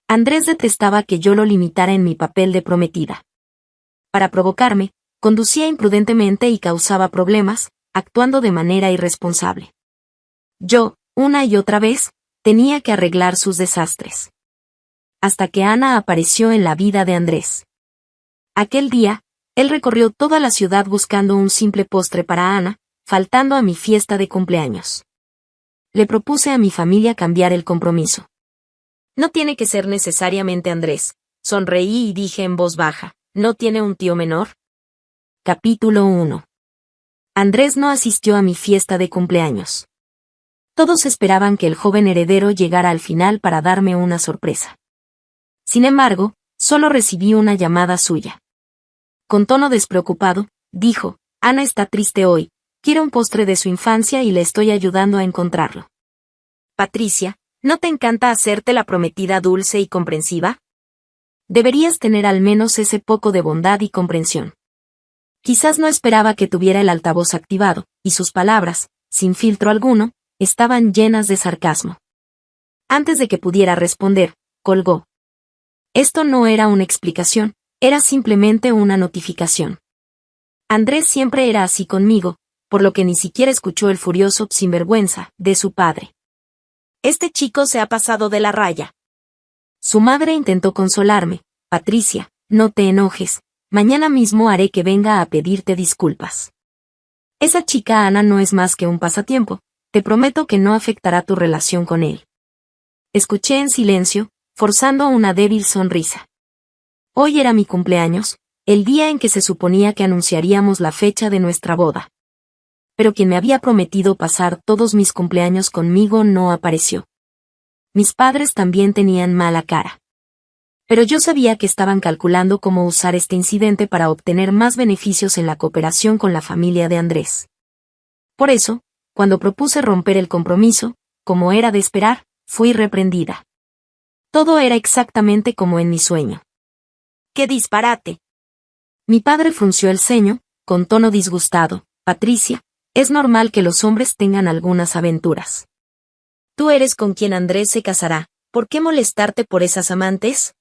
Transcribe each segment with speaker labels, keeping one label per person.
Speaker 1: Andrés detestaba que yo lo limitara en mi papel de prometida. Para provocarme, conducía imprudentemente y causaba problemas, actuando de manera irresponsable. Yo, una y otra vez, tenía que arreglar sus desastres. Hasta que Ana apareció en la vida de Andrés. Aquel día, él recorrió toda la ciudad buscando un simple postre para Ana, faltando a mi fiesta de cumpleaños. Le propuse a mi familia cambiar el compromiso. No tiene que ser necesariamente Andrés. Sonreí y dije en voz baja, ¿no tiene un tío menor? Capítulo 1. Andrés no asistió a mi fiesta de cumpleaños. Todos esperaban que el joven heredero llegara al final para darme una sorpresa. Sin embargo, solo recibí una llamada suya. Con tono despreocupado, dijo, Ana está triste hoy, quiere un postre de su infancia y le estoy ayudando a encontrarlo. Patricia, ¿no te encanta hacerte la prometida dulce y comprensiva? Deberías tener al menos ese poco de bondad y comprensión. Quizás no esperaba que tuviera el altavoz activado, y sus palabras, sin filtro alguno, estaban llenas de sarcasmo. Antes de que pudiera responder, colgó. Esto no era una explicación, era simplemente una notificación. Andrés siempre era así conmigo, por lo que ni siquiera escuchó el furioso sinvergüenza de su padre. Este chico se ha pasado de la raya. Su madre intentó consolarme. Patricia, no te enojes, mañana mismo haré que venga a pedirte disculpas. Esa chica Ana no es más que un pasatiempo, te prometo que no afectará tu relación con él. Escuché en silencio, forzando una débil sonrisa. Hoy era mi cumpleaños, el día en que se suponía que anunciaríamos la fecha de nuestra boda. Pero quien me había prometido pasar todos mis cumpleaños conmigo no apareció. Mis padres también tenían mala cara. Pero yo sabía que estaban calculando cómo usar este incidente para obtener más beneficios en la cooperación con la familia de Andrés. Por eso, cuando propuse romper el compromiso, como era de esperar, fui reprendida. Todo era exactamente como en mi sueño. ¡Qué disparate! Mi padre frunció el ceño, con tono disgustado. Patricia, es normal que los hombres tengan algunas aventuras. Tú eres con quien Andrés se casará, ¿por qué molestarte por esas amantes?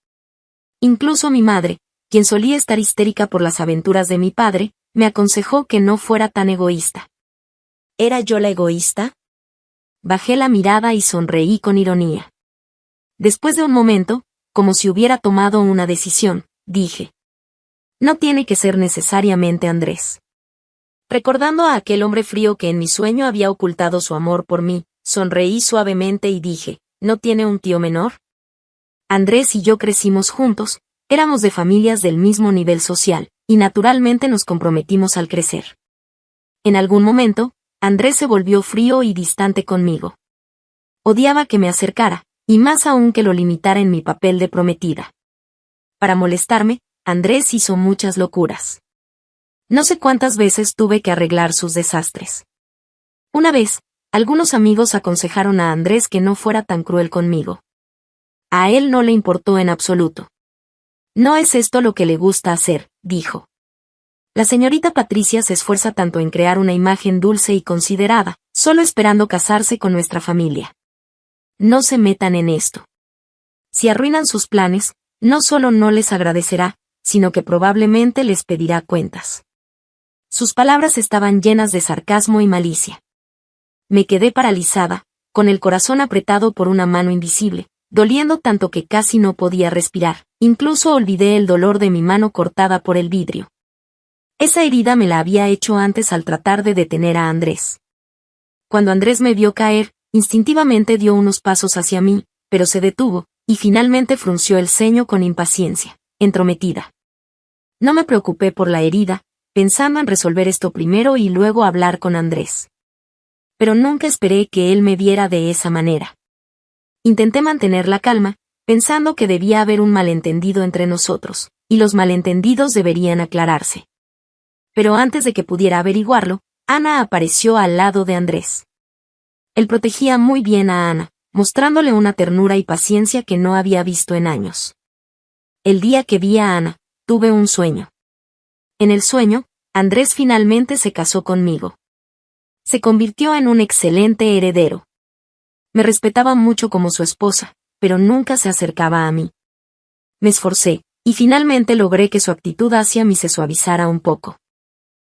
Speaker 1: Incluso mi madre, quien solía estar histérica por las aventuras de mi padre, me aconsejó que no fuera tan egoísta. ¿Era yo la egoísta? Bajé la mirada y sonreí con ironía. Después de un momento, como si hubiera tomado una decisión, dije. No tiene que ser necesariamente Andrés. Recordando a aquel hombre frío que en mi sueño había ocultado su amor por mí, sonreí suavemente y dije, ¿no tiene un tío menor? Andrés y yo crecimos juntos, éramos de familias del mismo nivel social, y naturalmente nos comprometimos al crecer. En algún momento, Andrés se volvió frío y distante conmigo. Odiaba que me acercara, y más aún que lo limitara en mi papel de prometida. Para molestarme, Andrés hizo muchas locuras. No sé cuántas veces tuve que arreglar sus desastres. Una vez, algunos amigos aconsejaron a Andrés que no fuera tan cruel conmigo. A él no le importó en absoluto. No es esto lo que le gusta hacer, dijo. La señorita Patricia se esfuerza tanto en crear una imagen dulce y considerada, solo esperando casarse con nuestra familia. No se metan en esto. Si arruinan sus planes, no solo no les agradecerá, sino que probablemente les pedirá cuentas. Sus palabras estaban llenas de sarcasmo y malicia. Me quedé paralizada, con el corazón apretado por una mano invisible, doliendo tanto que casi no podía respirar, incluso olvidé el dolor de mi mano cortada por el vidrio. Esa herida me la había hecho antes al tratar de detener a Andrés. Cuando Andrés me vio caer, instintivamente dio unos pasos hacia mí, pero se detuvo, y finalmente frunció el ceño con impaciencia, entrometida. No me preocupé por la herida, pensando en resolver esto primero y luego hablar con Andrés. Pero nunca esperé que él me viera de esa manera. Intenté mantener la calma, pensando que debía haber un malentendido entre nosotros, y los malentendidos deberían aclararse. Pero antes de que pudiera averiguarlo, Ana apareció al lado de Andrés. Él protegía muy bien a Ana, mostrándole una ternura y paciencia que no había visto en años. El día que vi a Ana, tuve un sueño. En el sueño, Andrés finalmente se casó conmigo. Se convirtió en un excelente heredero. Me respetaba mucho como su esposa, pero nunca se acercaba a mí. Me esforcé, y finalmente logré que su actitud hacia mí se suavizara un poco.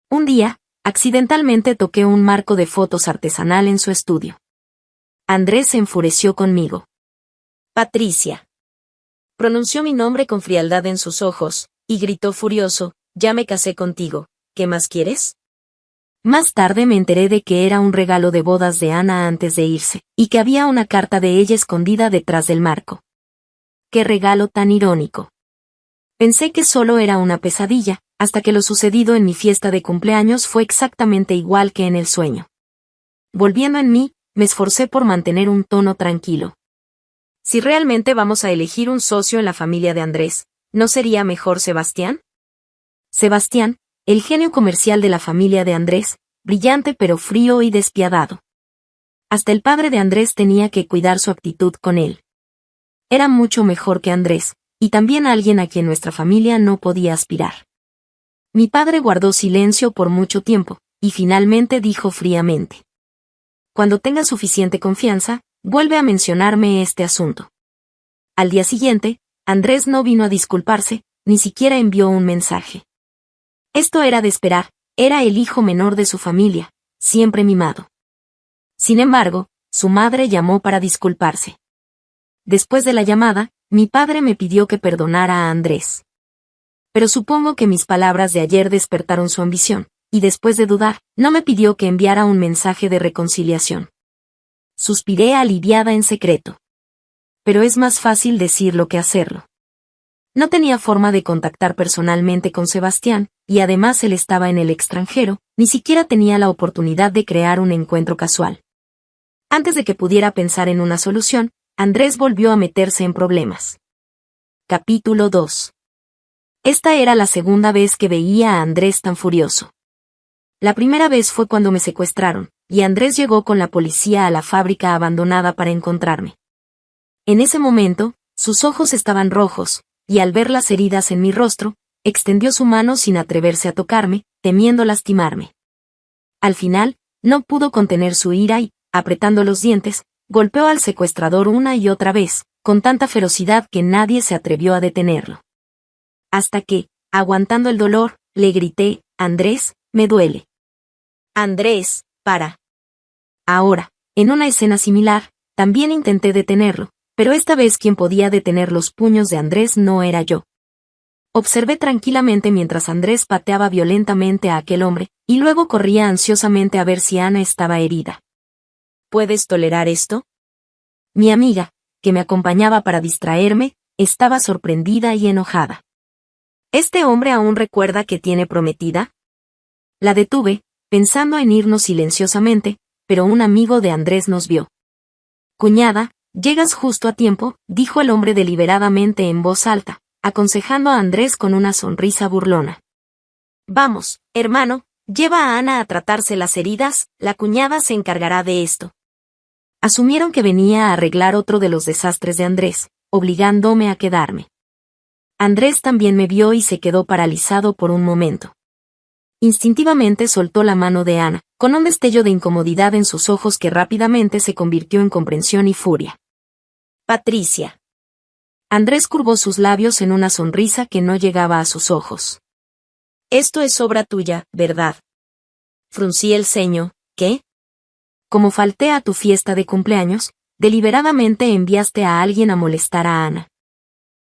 Speaker 1: Un día, accidentalmente toqué un marco de fotos artesanal en su estudio. Andrés se enfureció conmigo. Patricia. Pronunció mi nombre con frialdad en sus ojos, y gritó furioso, ya me casé contigo, ¿qué más quieres? Más tarde me enteré de que era un regalo de bodas de Ana antes de irse, y que había una carta de ella escondida detrás del marco. ¡Qué regalo tan irónico! Pensé que solo era una pesadilla, hasta que lo sucedido en mi fiesta de cumpleaños fue exactamente igual que en el sueño. Volviendo en mí, me esforcé por mantener un tono tranquilo. Si realmente vamos a elegir un socio en la familia de Andrés, ¿no sería mejor Sebastián? Sebastián, el genio comercial de la familia de Andrés, brillante pero frío y despiadado. Hasta el padre de Andrés tenía que cuidar su actitud con él. Era mucho mejor que Andrés, y también alguien a quien nuestra familia no podía aspirar. Mi padre guardó silencio por mucho tiempo, y finalmente dijo fríamente: cuando tengas suficiente confianza, vuelve a mencionarme este asunto. Al día siguiente, Andrés no vino a disculparse, ni siquiera envió un mensaje. Esto era de esperar, era el hijo menor de su familia, siempre mimado. Sin embargo, su madre llamó para disculparse. Después de la llamada, mi padre me pidió que perdonara a Andrés. Pero supongo que mis palabras de ayer despertaron su ambición, y después de dudar, no me pidió que enviara un mensaje de reconciliación. Suspiré aliviada en secreto. Pero es más fácil decirlo que hacerlo. No tenía forma de contactar personalmente con Sebastián, y además él estaba en el extranjero, ni siquiera tenía la oportunidad de crear un encuentro casual. Antes de que pudiera pensar en una solución, Andrés volvió a meterse en problemas. Capítulo 2. Esta era la segunda vez que veía a Andrés tan furioso. La primera vez fue cuando me secuestraron, y Andrés llegó con la policía a la fábrica abandonada para encontrarme. En ese momento, sus ojos estaban rojos, y al ver las heridas en mi rostro, extendió su mano sin atreverse a tocarme, temiendo lastimarme. Al final, no pudo contener su ira y, apretando los dientes, golpeó al secuestrador una y otra vez, con tanta ferocidad que nadie se atrevió a detenerlo. Hasta que, aguantando el dolor, le grité: Andrés, me duele. Andrés, para. Ahora, en una escena similar, también intenté detenerlo, pero esta vez quien podía detener los puños de Andrés no era yo. Observé tranquilamente mientras Andrés pateaba violentamente a aquel hombre, y luego corría ansiosamente a ver si Ana estaba herida. ¿Puedes tolerar esto? Mi amiga, que me acompañaba para distraerme, estaba sorprendida y enojada. ¿Este hombre aún recuerda que tiene prometida? La detuve, pensando en irnos silenciosamente, pero un amigo de Andrés nos vio. Cuñada, llegas justo a tiempo, dijo el hombre deliberadamente en voz alta, aconsejando a Andrés con una sonrisa burlona. Vamos, hermano, lleva a Ana a tratarse las heridas, la cuñada se encargará de esto. Asumieron que venía a arreglar otro de los desastres de Andrés, obligándome a quedarme. Andrés también me vio y se quedó paralizado por un momento. Instintivamente soltó la mano de Ana, con un destello de incomodidad en sus ojos que rápidamente se convirtió en comprensión y furia. Patricia. Andrés curvó sus labios en una sonrisa que no llegaba a sus ojos. Esto es obra tuya, ¿verdad? Fruncí el ceño. ¿Qué? Como falté a tu fiesta de cumpleaños, deliberadamente enviaste a alguien a molestar a Ana.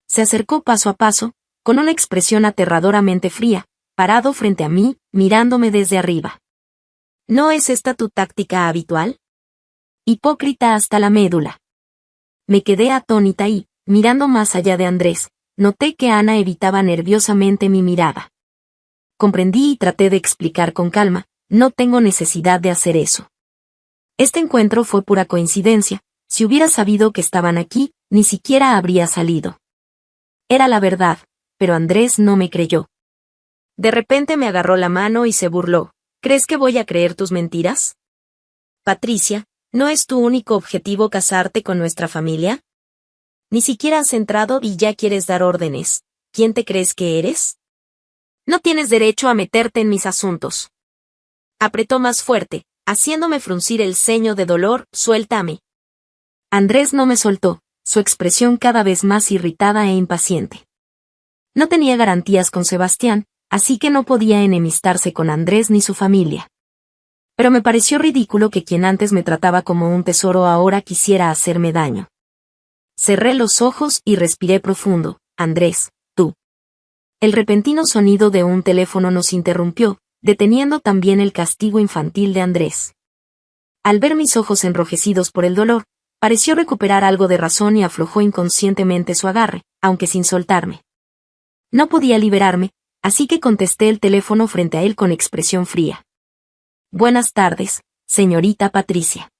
Speaker 1: Se acercó paso a paso, con una expresión aterradoramente fría, parado frente a mí, mirándome desde arriba. ¿No es esta tu táctica habitual? Hipócrita hasta la médula. Me quedé atónita y, mirando más allá de Andrés, noté que Ana evitaba nerviosamente mi mirada. Comprendí y traté de explicar con calma: no tengo necesidad de hacer eso. Este encuentro fue pura coincidencia, si hubiera sabido que estaban aquí, ni siquiera habría salido. Era la verdad, pero Andrés no me creyó. De repente me agarró la mano y se burló. ¿Crees que voy a creer tus mentiras? Patricia, ¿no es tu único objetivo casarte con nuestra familia? Ni siquiera has entrado y ya quieres dar órdenes. ¿Quién te crees que eres? No tienes derecho a meterte en mis asuntos. Apretó más fuerte, haciéndome fruncir el ceño de dolor. Suéltame. Andrés no me soltó, su expresión cada vez más irritada e impaciente. No tenía garantías con Sebastián, así que no podía enemistarse con Andrés ni su familia. Pero me pareció ridículo que quien antes me trataba como un tesoro ahora quisiera hacerme daño. Cerré los ojos y respiré profundo. Andrés, tú. El repentino sonido de un teléfono nos interrumpió, deteniendo también el castigo infantil de Andrés. Al ver mis ojos enrojecidos por el dolor, pareció recuperar algo de razón y aflojó inconscientemente su agarre, aunque sin soltarme. No podía liberarme, así que contesté el teléfono frente a él con expresión fría. Buenas tardes, señorita Patricia.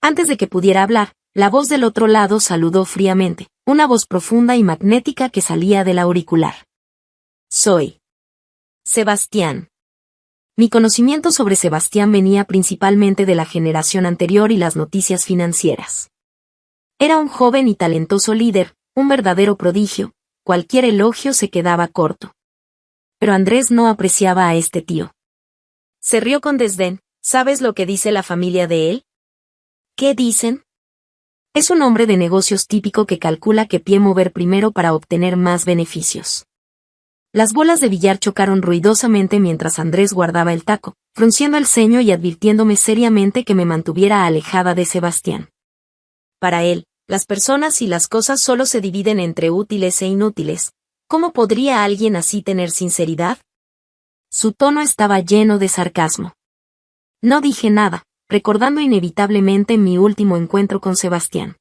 Speaker 1: Antes de que pudiera hablar, la voz del otro lado saludó fríamente, una voz profunda y magnética que salía del auricular. Soy Sebastián. Mi conocimiento sobre Sebastián venía principalmente de la generación anterior y las noticias financieras. Era un joven y talentoso líder, un verdadero prodigio, cualquier elogio se quedaba corto. Pero Andrés no apreciaba a este tío. Se rió con desdén. ¿Sabes lo que dice la familia de él? ¿Qué dicen? Es un hombre de negocios típico que calcula qué pie mover primero para obtener más beneficios. Las bolas de billar chocaron ruidosamente mientras Andrés guardaba el taco, frunciendo el ceño y advirtiéndome seriamente que me mantuviera alejada de Sebastián. Para él, las personas y las cosas solo se dividen entre útiles e inútiles. ¿Cómo podría alguien así tener sinceridad? Su tono estaba lleno de sarcasmo. No dije nada, recordando inevitablemente mi último encuentro con Sebastián.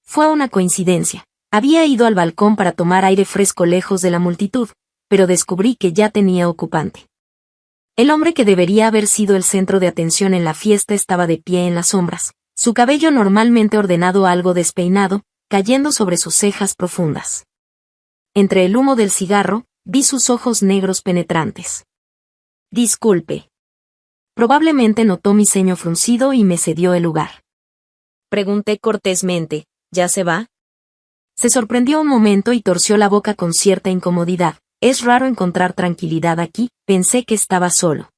Speaker 1: Fue una coincidencia. Había ido al balcón para tomar aire fresco lejos de la multitud, pero descubrí que ya tenía ocupante. El hombre que debería haber sido el centro de atención en la fiesta estaba de pie en las sombras, su cabello normalmente ordenado algo despeinado, cayendo sobre sus cejas profundas. Entre el humo del cigarro, vi sus ojos negros penetrantes. Disculpe. Probablemente notó mi ceño fruncido y me cedió el lugar. Pregunté cortésmente, ¿ya se va? Se sorprendió un momento y torció la boca con cierta incomodidad. Es raro encontrar tranquilidad aquí, pensé que estaba solo.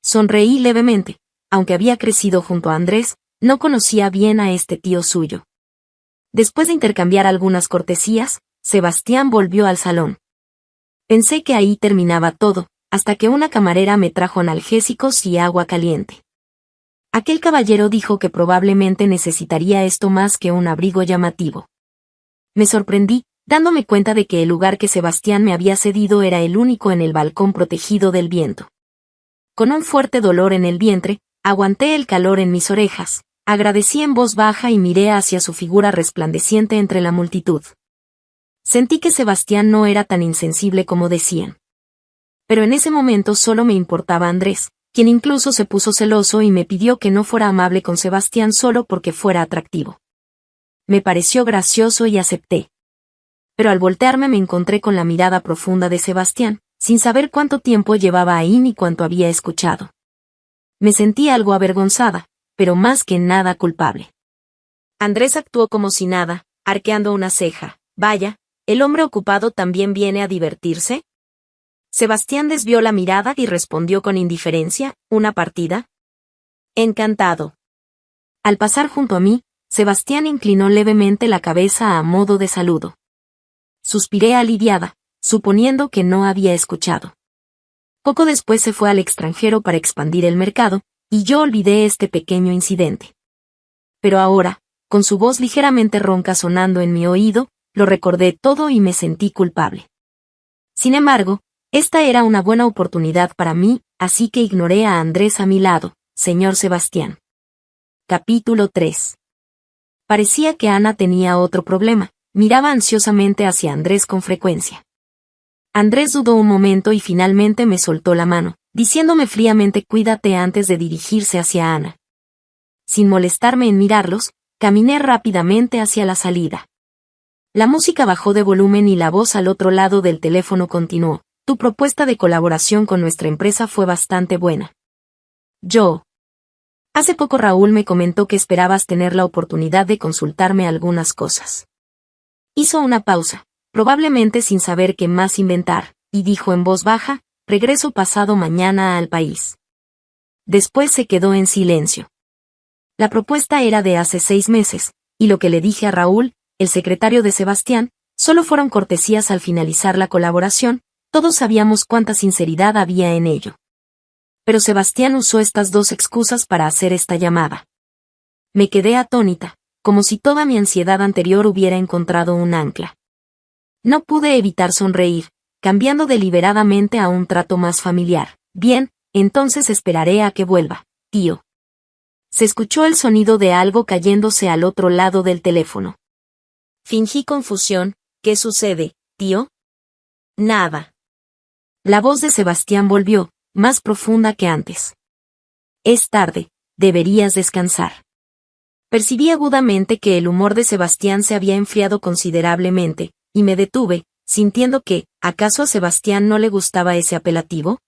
Speaker 1: Sonreí levemente, aunque había crecido junto a Andrés, no conocía bien a este tío suyo. Después de intercambiar algunas cortesías, Sebastián volvió al salón. Pensé que ahí terminaba todo, hasta que una camarera me trajo analgésicos y agua caliente. Aquel caballero dijo que probablemente necesitaría esto más que un abrigo llamativo. Me sorprendí, dándome cuenta de que el lugar que Sebastián me había cedido era el único en el balcón protegido del viento. Con un fuerte dolor en el vientre, aguanté el calor en mis orejas, agradecí en voz baja y miré hacia su figura resplandeciente entre la multitud. Sentí que Sebastián no era tan insensible como decían. Pero en ese momento solo me importaba Andrés, quien incluso se puso celoso y me pidió que no fuera amable con Sebastián solo porque fuera atractivo. Me pareció gracioso y acepté. Pero al voltearme me encontré con la mirada profunda de Sebastián, sin saber cuánto tiempo llevaba ahí ni cuánto había escuchado. Me sentí algo avergonzada, pero más que nada culpable. Andrés actuó como si nada, arqueando una ceja. Vaya, ¿el hombre ocupado también viene a divertirse? Sebastián desvió la mirada y respondió con indiferencia, ¿una partida? Encantado. Al pasar junto a mí, Sebastián inclinó levemente la cabeza a modo de saludo. Suspiré aliviada, suponiendo que no había escuchado. Poco después se fue al extranjero para expandir el mercado, y yo olvidé este pequeño incidente. Pero ahora, con su voz ligeramente ronca sonando en mi oído, lo recordé todo y me sentí culpable. Sin embargo, esta era una buena oportunidad para mí, así que ignoré a Andrés a mi lado, señor Sebastián. Capítulo 3. Parecía que Ana tenía otro problema. Miraba ansiosamente hacia Andrés con frecuencia. Andrés dudó un momento y finalmente me soltó la mano, diciéndome fríamente cuídate antes de dirigirse hacia Ana. Sin molestarme en mirarlos, caminé rápidamente hacia la salida. La música bajó de volumen y la voz al otro lado del teléfono continuó. Tu propuesta de colaboración con nuestra empresa fue bastante buena. Hace poco Raúl me comentó que esperabas tener la oportunidad de consultarme algunas cosas. Hizo una pausa, probablemente sin saber qué más inventar, y dijo en voz baja, regreso pasado mañana al país. Después se quedó en silencio. La propuesta era de hace 6 meses, y lo que le dije a Raúl, el secretario de Sebastián, solo fueron cortesías al finalizar la colaboración, todos sabíamos cuánta sinceridad había en ello. Pero Sebastián usó estas dos excusas para hacer esta llamada. Me quedé atónita, como si toda mi ansiedad anterior hubiera encontrado un ancla. No pude evitar sonreír, cambiando deliberadamente a un trato más familiar. Bien, entonces esperaré a que vuelva, tío. Se escuchó el sonido de algo cayéndose al otro lado del teléfono. Fingí confusión. ¿Qué sucede, tío? Nada. La voz de Sebastián volvió, más profunda que antes. Es tarde, deberías descansar. Percibí agudamente que el humor de Sebastián se había enfriado considerablemente, y me detuve, sintiendo que, ¿acaso a Sebastián no le gustaba ese apelativo?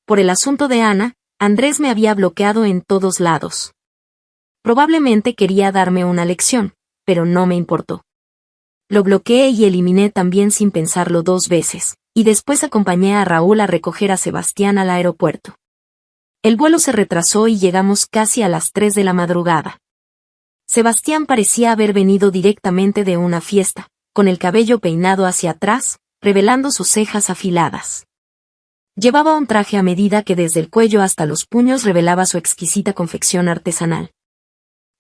Speaker 1: Por el asunto de Ana, Andrés me había bloqueado en todos lados. Probablemente quería darme una lección, pero no me importó. Lo bloqueé y eliminé también sin pensarlo 2 veces, y después acompañé a Raúl a recoger a Sebastián al aeropuerto. El vuelo se retrasó y llegamos casi a las 3 de la madrugada. Sebastián parecía haber venido directamente de una fiesta, con el cabello peinado hacia atrás, revelando sus cejas afiladas. Llevaba un traje a medida que desde el cuello hasta los puños revelaba su exquisita confección artesanal.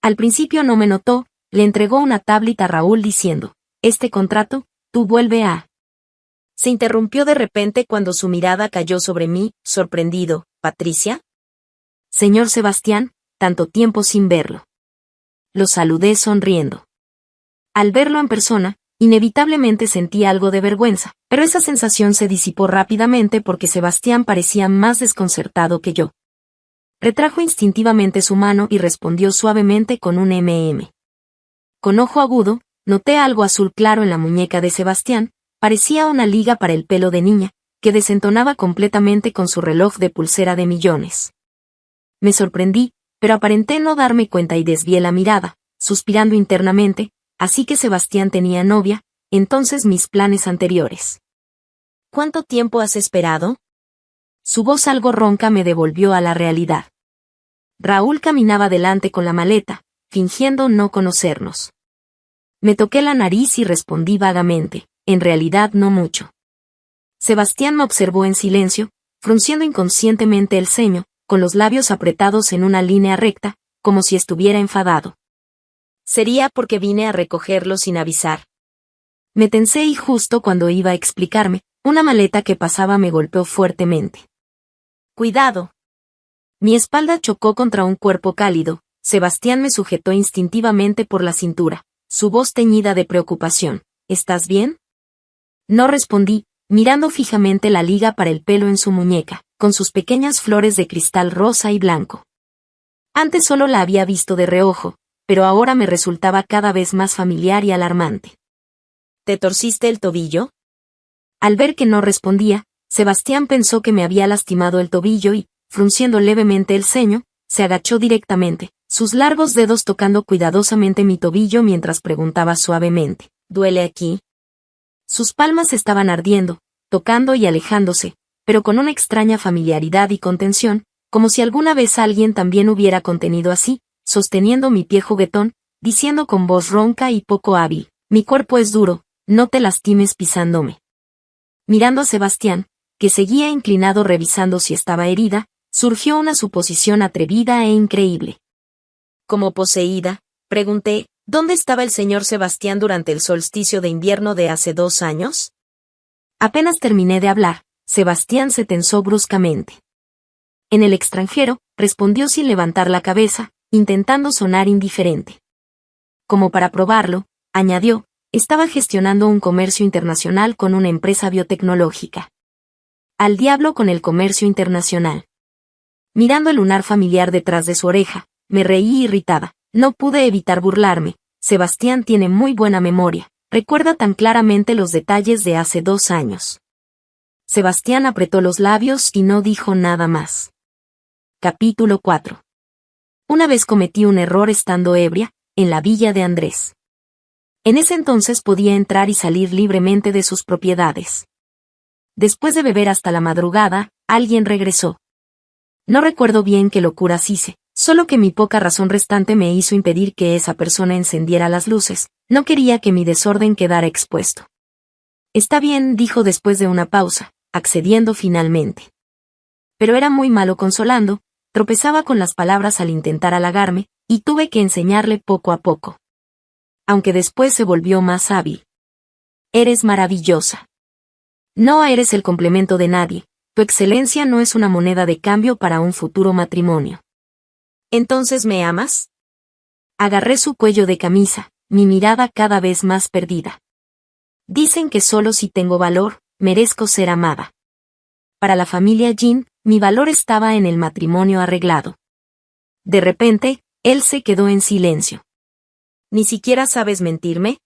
Speaker 1: Al principio no me notó, le entregó una tablet a Raúl diciendo, «Este contrato, tú vuelve a...». Se interrumpió de repente cuando su mirada cayó sobre mí, sorprendido. «¿Patricia?» «Señor Sebastián, tanto tiempo sin verlo». Lo saludé sonriendo. Al verlo en persona, inevitablemente sentí algo de vergüenza, pero esa sensación se disipó rápidamente porque Sebastián parecía más desconcertado que yo. Retrajo instintivamente su mano y respondió suavemente con un mm. Con ojo agudo, noté algo azul claro en la muñeca de Sebastián, parecía una liga para el pelo de niña, que desentonaba completamente con su reloj de pulsera de millones. Me sorprendí, pero aparenté no darme cuenta y desvié la mirada, suspirando internamente, así que Sebastián tenía novia, entonces mis planes anteriores. ¿Cuánto tiempo has esperado? Su voz algo ronca me devolvió a la realidad. Raúl caminaba delante con la maleta, fingiendo no conocernos. Me toqué la nariz y respondí vagamente, en realidad no mucho. Sebastián me observó en silencio, frunciendo inconscientemente el ceño, con los labios apretados en una línea recta, como si estuviera enfadado. Sería porque vine a recogerlo sin avisar. Me tensé y justo cuando iba a explicarme, una maleta que pasaba me golpeó fuertemente. ¡Cuidado! Mi espalda chocó contra un cuerpo cálido, Sebastián me sujetó instintivamente por la cintura, su voz teñida de preocupación. ¿Estás bien? No respondí, mirando fijamente la liga para el pelo en su muñeca, con sus pequeñas flores de cristal rosa y blanco. Antes solo la había visto de reojo, pero ahora me resultaba cada vez más familiar y alarmante. ¿Te torciste el tobillo? Al ver que no respondía, Sebastián pensó que me había lastimado el tobillo y, frunciendo levemente el ceño, se agachó directamente, sus largos dedos tocando cuidadosamente mi tobillo mientras preguntaba suavemente, ¿duele aquí? Sus palmas estaban ardiendo, tocando y alejándose, pero con una extraña familiaridad y contención, como si alguna vez alguien también hubiera contenido así, sosteniendo mi pie juguetón, diciendo con voz ronca y poco hábil, mi cuerpo es duro, no te lastimes pisándome. Mirando a Sebastián, que seguía inclinado revisando si estaba herida, surgió una suposición atrevida e increíble. Como poseída, pregunté, ¿dónde estaba el señor Sebastián durante el solsticio de invierno de hace 2 años? Apenas terminé de hablar, Sebastián se tensó bruscamente. En el extranjero, respondió sin levantar la cabeza, intentando sonar indiferente. Como para probarlo, añadió, estaba gestionando un comercio internacional con una empresa biotecnológica. Al diablo con el comercio internacional. Mirando el lunar familiar detrás de su oreja, me reí irritada. No pude evitar burlarme. Sebastián tiene muy buena memoria. Recuerda tan claramente los detalles de hace 2 años. Sebastián apretó los labios y no dijo nada más. Capítulo 4. Una vez cometí un error estando ebria, en la villa de Andrés. En ese entonces podía entrar y salir libremente de sus propiedades. Después de beber hasta la madrugada, alguien regresó. No recuerdo bien qué locuras hice, Solo que mi poca razón restante me hizo impedir que esa persona encendiera las luces, no quería que mi desorden quedara expuesto. Está bien, dijo después de una pausa, accediendo finalmente. Pero era muy malo consolando, tropezaba con las palabras al intentar halagarme, y tuve que enseñarle poco a poco. Aunque después se volvió más hábil. Eres maravillosa. No eres el complemento de nadie, tu excelencia no es una moneda de cambio para un futuro matrimonio. ¿Entonces me amas? Agarré su cuello de camisa, mi mirada cada vez más perdida. Dicen que solo si tengo valor, merezco ser amada. Para la familia Jean, mi valor estaba en el matrimonio arreglado. De repente, él se quedó en silencio. ¿Ni siquiera sabes mentirme?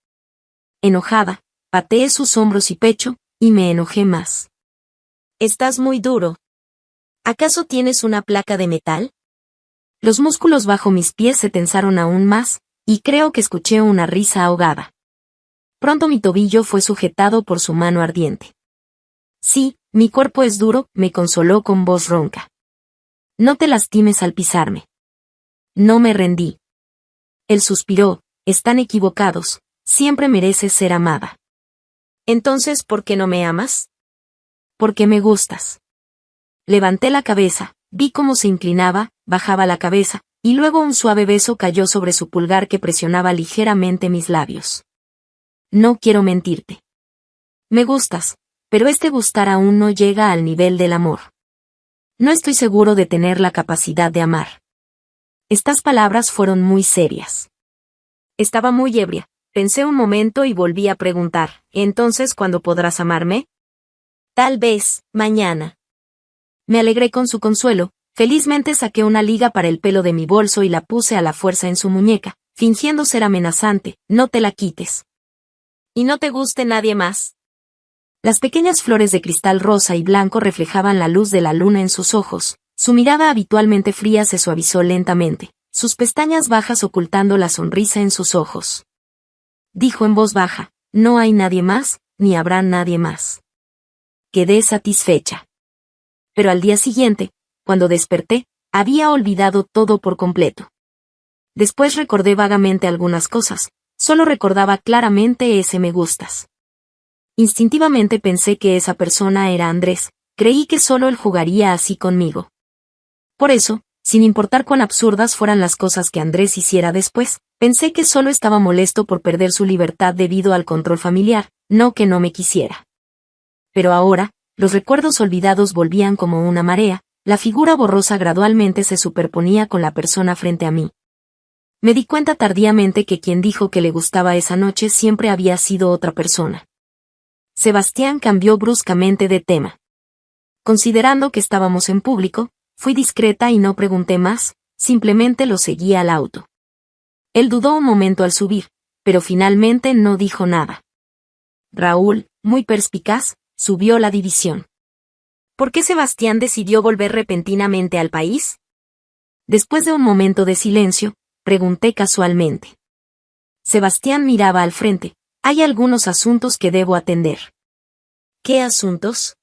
Speaker 1: Enojada, pateé sus hombros y pecho, y me enojé más. Estás muy duro. ¿Acaso tienes una placa de metal? Los músculos bajo mis pies se tensaron aún más, y creo que escuché una risa ahogada. Pronto mi tobillo fue sujetado por su mano ardiente. Sí, mi cuerpo es duro, me consoló con voz ronca. No te lastimes al pisarme. No me rendí. Él suspiró, están equivocados, siempre mereces ser amada. Entonces, ¿por qué no me amas? Porque me gustas. Levanté la cabeza, vi cómo se inclinaba, bajaba la cabeza, y luego un suave beso cayó sobre su pulgar que presionaba ligeramente mis labios. No quiero mentirte. Me gustas, pero este gustar aún no llega al nivel del amor. No estoy seguro de tener la capacidad de amar. Estas palabras fueron muy serias. Estaba muy ebria, pensé un momento y volví a preguntar, ¿entonces cuándo podrás amarme? Tal vez, mañana. Me alegré con su consuelo, felizmente saqué una liga para el pelo de mi bolso y la puse a la fuerza en su muñeca, fingiendo ser amenazante, no te la quites. ¿Y no te guste nadie más? Las pequeñas flores de cristal rosa y blanco reflejaban la luz de la luna en sus ojos, su mirada habitualmente fría se suavizó lentamente, sus pestañas bajas ocultando la sonrisa en sus ojos. Dijo en voz baja, no hay nadie más, ni habrá nadie más. Quedé satisfecha. Pero al día siguiente, cuando desperté, había olvidado todo por completo. Después recordé vagamente algunas cosas, solo recordaba claramente ese me gustas. Instintivamente pensé que esa persona era Andrés, creí que solo él jugaría así conmigo. Por eso, sin importar cuán absurdas fueran las cosas que Andrés hiciera después, pensé que solo estaba molesto por perder su libertad debido al control familiar, no que no me quisiera. Pero ahora, los recuerdos olvidados volvían como una marea, la figura borrosa gradualmente se superponía con la persona frente a mí. Me di cuenta tardíamente que quien dijo que le gustaba esa noche siempre había sido otra persona. Sebastián cambió bruscamente de tema. Considerando que estábamos en público, fui discreta y no pregunté más, simplemente lo seguí al auto. Él dudó un momento al subir, pero finalmente no dijo nada. Raúl, muy perspicaz, subió la división. ¿Por qué Sebastián decidió volver repentinamente al país? Después de un momento de silencio, pregunté casualmente. Sebastián miraba al frente. Hay algunos asuntos que debo atender. ¿Qué asuntos?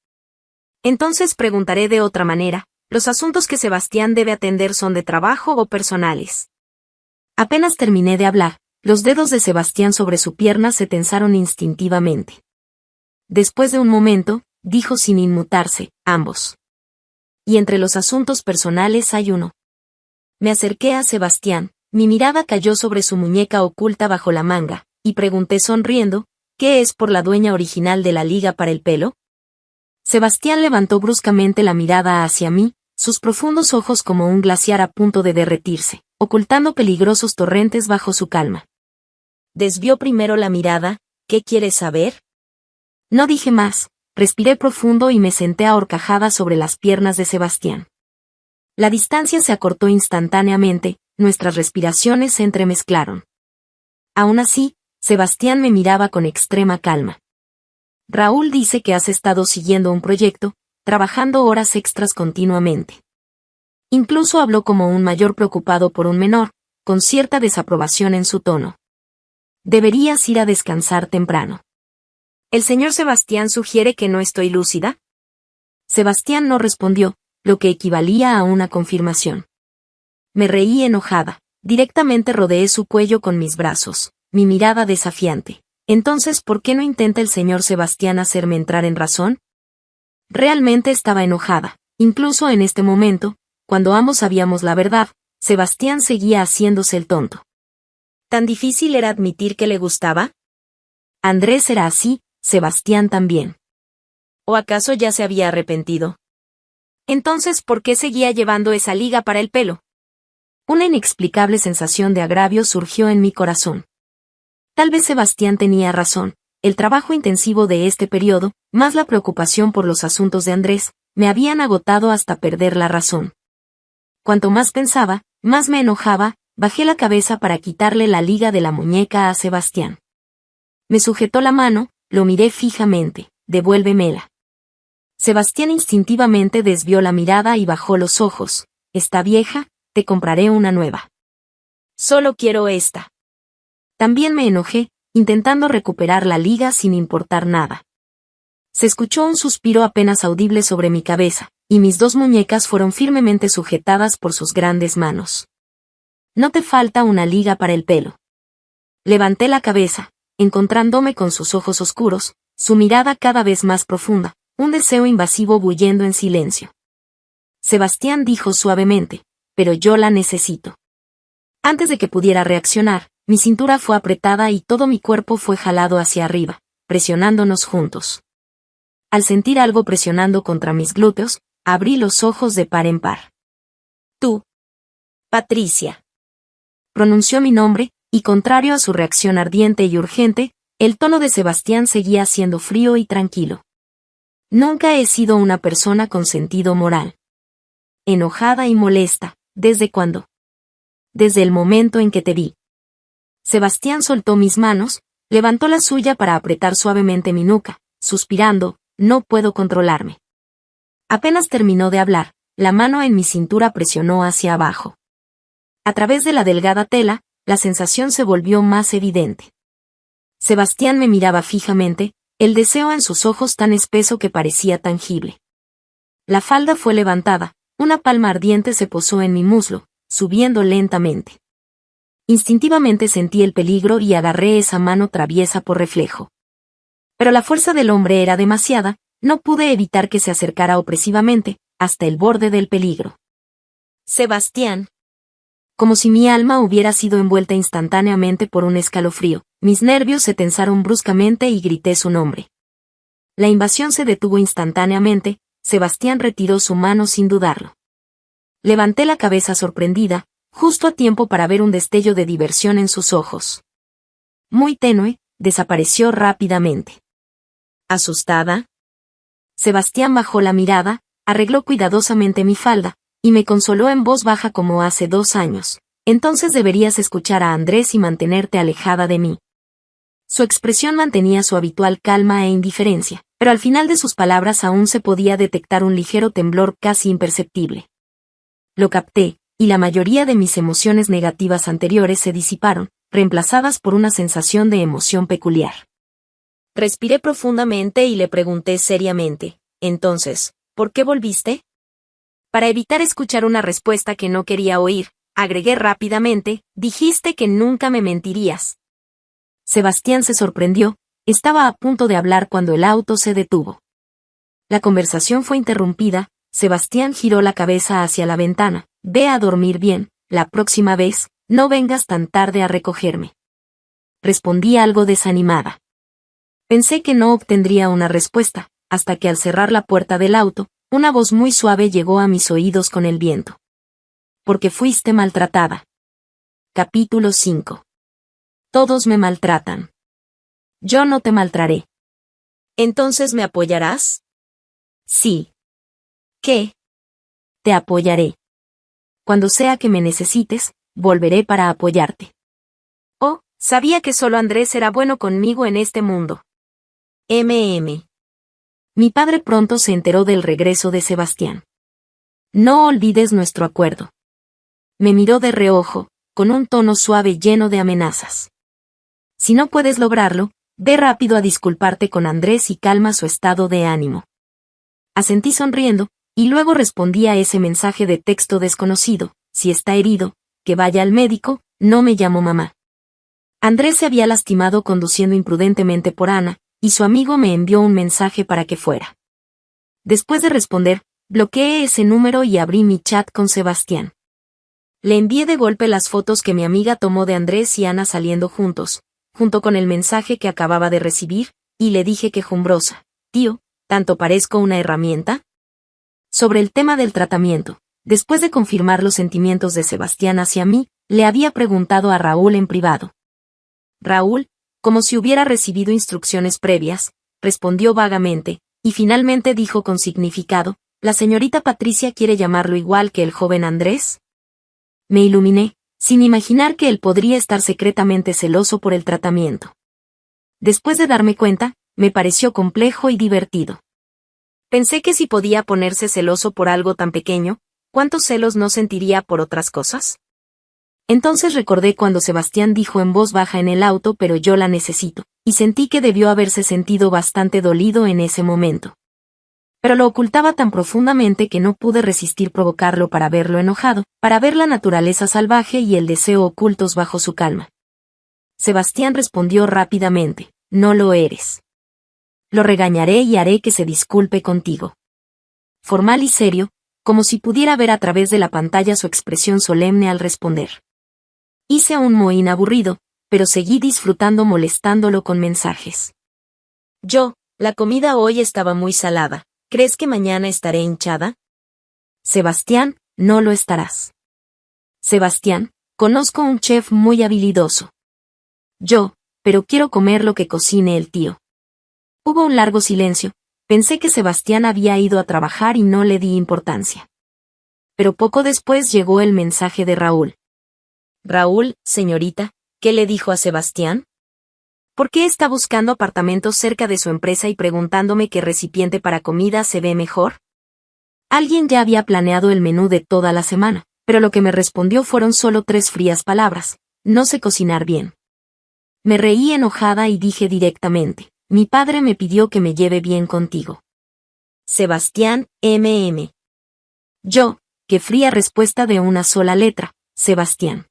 Speaker 1: Entonces preguntaré de otra manera, ¿los asuntos que Sebastián debe atender son de trabajo o personales? Apenas terminé de hablar, los dedos de Sebastián sobre su pierna se tensaron instintivamente. Después de un momento, dijo sin inmutarse, ambos. Y entre los asuntos personales hay uno. Me acerqué a Sebastián, mi mirada cayó sobre su muñeca oculta bajo la manga, y pregunté sonriendo, ¿qué es por la dueña original de la liga para el pelo? Sebastián levantó bruscamente la mirada hacia mí, sus profundos ojos como un glaciar a punto de derretirse, ocultando peligrosos torrentes bajo su calma. Desvió primero la mirada, ¿qué quieres saber? No dije más, respiré profundo y me senté a horcajadas sobre las piernas de Sebastián. La distancia se acortó instantáneamente, nuestras respiraciones se entremezclaron. Aún así, Sebastián me miraba con extrema calma. Raúl dice que has estado siguiendo un proyecto, trabajando horas extras continuamente. Incluso habló como un mayor preocupado por un menor, con cierta desaprobación en su tono. Deberías ir a descansar temprano. ¿El señor Sebastián sugiere que no estoy lúcida? Sebastián no respondió, lo que equivalía a una confirmación. Me reí enojada. Directamente rodeé su cuello con mis brazos, mi mirada desafiante. Entonces, ¿por qué no intenta el señor Sebastián hacerme entrar en razón? Realmente estaba enojada. Incluso en este momento, cuando ambos sabíamos la verdad, Sebastián seguía haciéndose el tonto. ¿Tan difícil era admitir que le gustaba? Andrés era así, Sebastián también. ¿O acaso ya se había arrepentido? Entonces, ¿por qué seguía llevando esa liga para el pelo? Una inexplicable sensación de agravio surgió en mi corazón. Tal vez Sebastián tenía razón. El trabajo intensivo de este periodo, más la preocupación por los asuntos de Andrés, me habían agotado hasta perder la razón. Cuanto más pensaba, más me enojaba. Bajé la cabeza para quitarle la liga de la muñeca a Sebastián. Me sujetó la mano, lo miré fijamente. Devuélvemela. Sebastián instintivamente desvió la mirada y bajó los ojos. Está vieja, te compraré una nueva. Solo quiero esta. También me enojé, intentando recuperar la liga sin importar nada. Se escuchó un suspiro apenas audible sobre mi cabeza, y mis dos muñecas fueron firmemente sujetadas por sus grandes manos. No te falta una liga para el pelo. Levanté la cabeza, encontrándome con sus ojos oscuros, su mirada cada vez más profunda, un deseo invasivo bullendo en silencio. Sebastián dijo suavemente, pero yo la necesito. Antes de que pudiera reaccionar, mi cintura fue apretada y todo mi cuerpo fue jalado hacia arriba, presionándonos juntos. Al sentir algo presionando contra mis glúteos, abrí los ojos de par en par. Tú. Patricia. Pronunció mi nombre, y contrario a su reacción ardiente y urgente, el tono de Sebastián seguía siendo frío y tranquilo. Nunca he sido una persona con sentido moral. Enojada y molesta, ¿desde cuándo? Desde el momento en que te vi. Sebastián soltó mis manos, levantó la suya para apretar suavemente mi nuca, suspirando, no puedo controlarme. Apenas terminó de hablar, la mano en mi cintura presionó hacia abajo. A través de la delgada tela, la sensación se volvió más evidente. Sebastián me miraba fijamente, el deseo en sus ojos tan espeso que parecía tangible. La falda fue levantada, una palma ardiente se posó en mi muslo, subiendo lentamente. Instintivamente sentí el peligro y agarré esa mano traviesa por reflejo. Pero la fuerza del hombre era demasiada, no pude evitar que se acercara opresivamente, hasta el borde del peligro. Sebastián. Como si mi alma hubiera sido envuelta instantáneamente por un escalofrío, mis nervios se tensaron bruscamente y grité su nombre. La invasión se detuvo instantáneamente, Sebastián retiró su mano sin dudarlo. Levanté la cabeza sorprendida, justo a tiempo para ver un destello de diversión en sus ojos. Muy tenue, desapareció rápidamente. ¿Asustada? Sebastián bajó la mirada, arregló cuidadosamente mi falda, y me consoló en voz baja como hace 2 años. Entonces deberías escuchar a Andrés y mantenerte alejada de mí. Su expresión mantenía su habitual calma e indiferencia, pero al final de sus palabras aún se podía detectar un ligero temblor casi imperceptible. Lo capté, y la mayoría de mis emociones negativas anteriores se disiparon, reemplazadas por una sensación de emoción peculiar. Respiré profundamente y le pregunté seriamente, entonces, ¿por qué volviste? Para evitar escuchar una respuesta que no quería oír, agregué rápidamente, dijiste que nunca me mentirías. Sebastián se sorprendió, estaba a punto de hablar cuando el auto se detuvo. La conversación fue interrumpida, Sebastián giró la cabeza hacia la ventana, ve a dormir bien, la próxima vez, no vengas tan tarde a recogerme. Respondí algo desanimada. Pensé que no obtendría una respuesta, hasta que al cerrar la puerta del auto, una voz muy suave llegó a mis oídos con el viento. Porque fuiste maltratada. Capítulo 5. Todos me maltratan. Yo no te maltraré. ¿Entonces me apoyarás? Sí. ¿Qué? Te apoyaré. Cuando sea que me necesites, volveré para apoyarte. Oh, sabía que solo Andrés era bueno conmigo en este mundo. Mi padre pronto se enteró del regreso de Sebastián. No olvides nuestro acuerdo. Me miró de reojo, con un tono suave lleno de amenazas. Si no puedes lograrlo, ve rápido a disculparte con Andrés y calma su estado de ánimo. Asentí sonriendo, y luego respondí a ese mensaje de texto desconocido, si está herido, que vaya al médico, no me llamo mamá. Andrés se había lastimado conduciendo imprudentemente por Ana, y su amigo me envió un mensaje para que fuera. Después de responder, bloqueé ese número y abrí mi chat con Sebastián. Le envié de golpe las fotos que mi amiga tomó de Andrés y Ana saliendo juntos, junto con el mensaje que acababa de recibir, y le dije quejumbrosa: tío, ¿tanto parezco una herramienta? Sobre el tema del tratamiento, después de confirmar los sentimientos de Sebastián hacia mí, le había preguntado a Raúl en privado. Raúl, como si hubiera recibido instrucciones previas, respondió vagamente, y finalmente dijo con significado: ¿la señorita Patricia quiere llamarlo igual que el joven Andrés? Me iluminé, sin imaginar que él podría estar secretamente celoso por el tratamiento. Después de darme cuenta, me pareció complejo y divertido. Pensé que si podía ponerse celoso por algo tan pequeño, ¿cuántos celos no sentiría por otras cosas? Entonces recordé cuando Sebastián dijo en voz baja en el auto: pero yo la necesito, y sentí que debió haberse sentido bastante dolido en ese momento. Pero lo ocultaba tan profundamente que no pude resistir provocarlo para verlo enojado, para ver la naturaleza salvaje y el deseo ocultos bajo su calma. Sebastián respondió rápidamente: no lo eres. Lo regañaré y haré que se disculpe contigo. Formal y serio, como si pudiera ver a través de la pantalla su expresión solemne al responder. Hice un mohín aburrido, pero seguí disfrutando molestándolo con mensajes. La comida hoy estaba muy salada. ¿Crees que mañana estaré hinchada? Sebastián, no lo estarás. Sebastián, conozco un chef muy habilidoso. Pero quiero comer lo que cocine el tío. Hubo un largo silencio. Pensé que Sebastián había ido a trabajar y no le di importancia. Pero poco después llegó el mensaje de Raúl. Raúl, señorita, ¿qué le dijo a Sebastián? ¿Por qué está buscando apartamentos cerca de su empresa y preguntándome qué recipiente para comida se ve mejor? Alguien ya había planeado el menú de toda la semana, pero lo que me respondió fueron solo 3 frías palabras: no sé cocinar bien. Me reí enojada y dije directamente: mi padre me pidió que me lleve bien contigo. Sebastián, qué fría respuesta de una sola letra, Sebastián.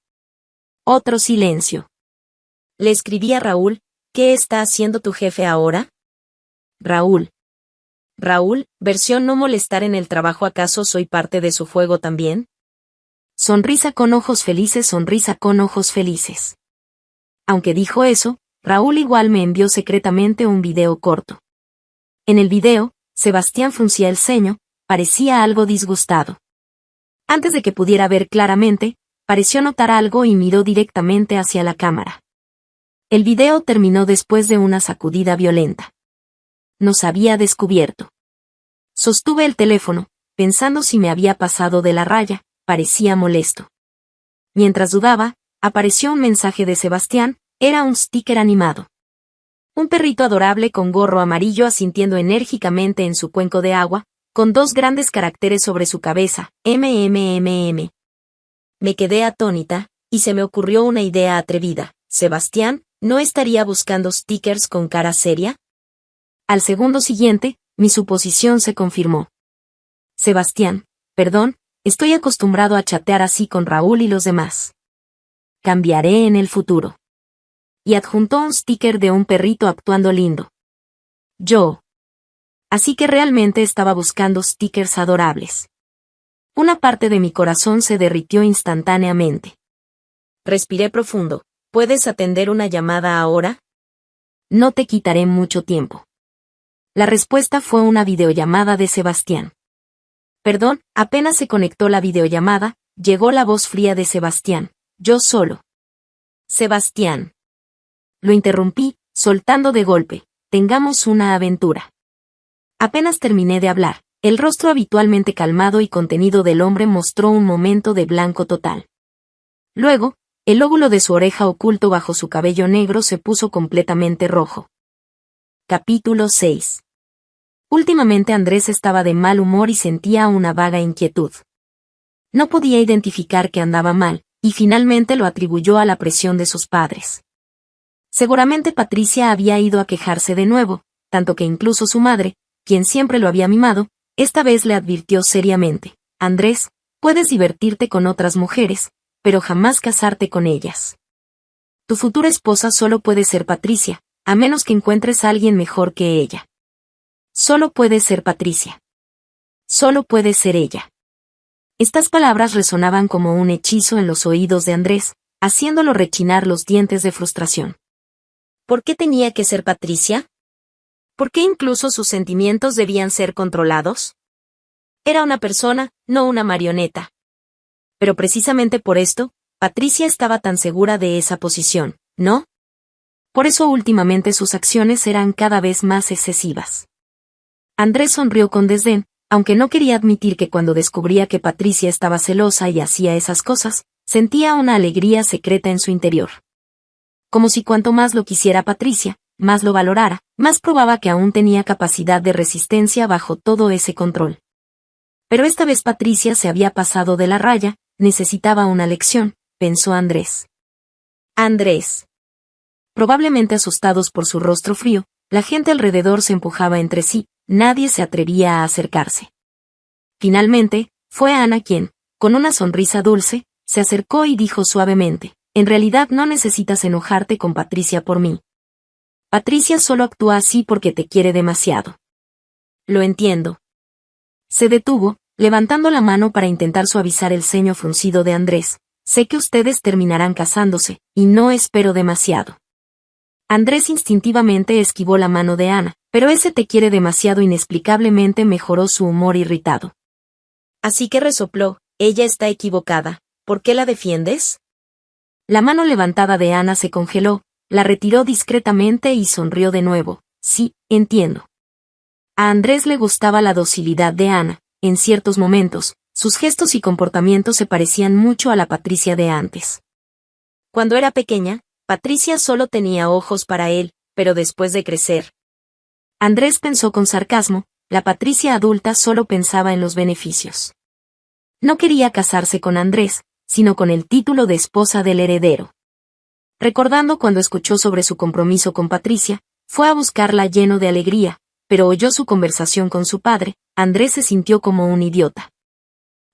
Speaker 1: Otro silencio. Le escribí a Raúl: ¿qué está haciendo tu jefe ahora? Raúl, versión no molestar en el trabajo. ¿Acaso soy parte de su juego también? Sonrisa con ojos felices, sonrisa con ojos felices. Aunque dijo eso, Raúl igual me envió secretamente un video corto. En el video, Sebastián fruncía el ceño, parecía algo disgustado. Antes de que pudiera ver claramente, pareció notar algo y miró directamente hacia la cámara. El video terminó después de una sacudida violenta. Nos había descubierto. Sostuve el teléfono, pensando si me había pasado de la raya, parecía molesto. Mientras dudaba, apareció un mensaje de Sebastián, era un sticker animado. Un perrito adorable con gorro amarillo asintiendo enérgicamente en su cuenco de agua, con 2 grandes caracteres sobre su cabeza, MMMM. Me quedé atónita, y se me ocurrió una idea atrevida. Sebastián, ¿no estaría buscando stickers con cara seria? Al segundo siguiente, mi suposición se confirmó. Sebastián, perdón, estoy acostumbrado a chatear así con Raúl y los demás. Cambiaré en el futuro. Y adjuntó un sticker de un perrito actuando lindo. Así que realmente estaba buscando stickers adorables. Una parte de mi corazón se derritió instantáneamente. Respiré profundo. ¿Puedes atender una llamada ahora? No te quitaré mucho tiempo. La respuesta fue una videollamada de Sebastián. Perdón, apenas se conectó la videollamada, llegó la voz fría de Sebastián. Yo solo. Sebastián. Lo interrumpí, soltando de golpe. Tengamos una aventura. Apenas terminé de hablar, el rostro habitualmente calmado y contenido del hombre mostró un momento de blanco total. Luego, el lóbulo de su oreja oculto bajo su cabello negro se puso completamente rojo. Capítulo 6. Últimamente Andrés estaba de mal humor y sentía una vaga inquietud. No podía identificar que andaba mal, y finalmente lo atribuyó a la presión de sus padres. Seguramente Patricia había ido a quejarse de nuevo, tanto que incluso su madre, quien siempre lo había mimado, esta vez le advirtió seriamente: Andrés, Puedes divertirte con otras mujeres, pero jamás casarte con ellas. Tu futura esposa solo puede ser Patricia, a menos que encuentres a alguien mejor que ella. Solo puede ser Patricia. Solo puede ser ella. Estas palabras resonaban como un hechizo en los oídos de Andrés, haciéndolo rechinar los dientes de frustración. ¿Por qué tenía que ser Patricia? ¿Por qué incluso sus sentimientos debían ser controlados? Era una persona, no una marioneta. Pero precisamente por esto, Patricia estaba tan segura de esa posición, ¿no? Por eso últimamente sus acciones eran cada vez más excesivas. Andrés sonrió con desdén, aunque no quería admitir que cuando descubría que Patricia estaba celosa y hacía esas cosas, sentía una alegría secreta en su interior. Como si cuanto más lo quisiera Patricia, más lo valorara, más probaba que aún tenía capacidad de resistencia bajo todo ese control. Pero esta vez Patricia se había pasado de la raya, necesitaba una lección, pensó Andrés. Andrés. Probablemente asustados por su rostro frío, la gente alrededor se empujaba entre sí, nadie se atrevía a acercarse. Finalmente, fue Ana quien, con una sonrisa dulce, se acercó y dijo suavemente, en realidad no necesitas enojarte con Patricia por mí. Patricia solo actúa así porque te quiere demasiado. Lo entiendo. Se detuvo, levantando la mano para intentar suavizar el ceño fruncido de Andrés. Sé que ustedes terminarán casándose, y no espero demasiado. Andrés instintivamente esquivó la mano de Ana, pero ese te quiere demasiado inexplicablemente mejoró su humor irritado. Así que resopló, ella está equivocada, ¿por qué la defiendes? La mano levantada de Ana se congeló, la retiró discretamente y sonrió de nuevo, sí, entiendo. A Andrés le gustaba la docilidad de Ana, en ciertos momentos, sus gestos y comportamientos se parecían mucho a la Patricia de antes. Cuando era pequeña, Patricia solo tenía ojos para él, pero después de crecer. Andrés pensó con sarcasmo, la Patricia adulta solo pensaba en los beneficios. No quería casarse con Andrés, sino con el título de esposa del heredero. Recordando cuando escuchó sobre su compromiso con Patricia, fue a buscarla lleno de alegría, pero oyó su conversación con su padre, Andrés se sintió como un idiota.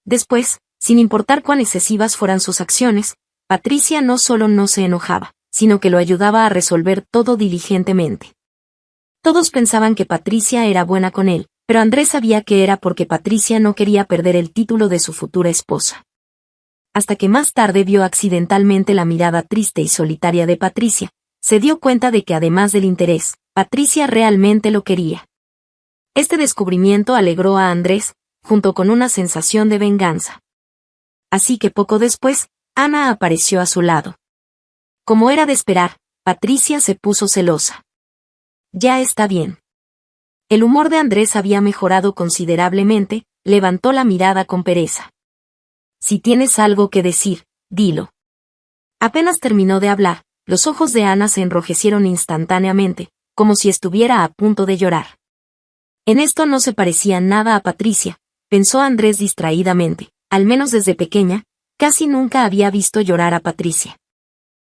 Speaker 1: Después, sin importar cuán excesivas fueran sus acciones, Patricia no solo no se enojaba, sino que lo ayudaba a resolver todo diligentemente. Todos pensaban que Patricia era buena con él, pero Andrés sabía que era porque Patricia no quería perder el título de su futura esposa. Hasta que más tarde vio accidentalmente la mirada triste y solitaria de Patricia, se dio cuenta de que además del interés, Patricia realmente lo quería. Este descubrimiento alegró a Andrés, junto con una sensación de venganza. Así que poco después, Ana apareció a su lado. Como era de esperar, Patricia se puso celosa. Ya está bien. El humor de Andrés había mejorado considerablemente, levantó la mirada con pereza. Si tienes algo que decir, dilo. Apenas terminó de hablar, los ojos de Ana se enrojecieron instantáneamente, como si estuviera a punto de llorar. En esto no se parecía nada a Patricia, pensó Andrés distraídamente, al menos desde pequeña, casi nunca había visto llorar a Patricia.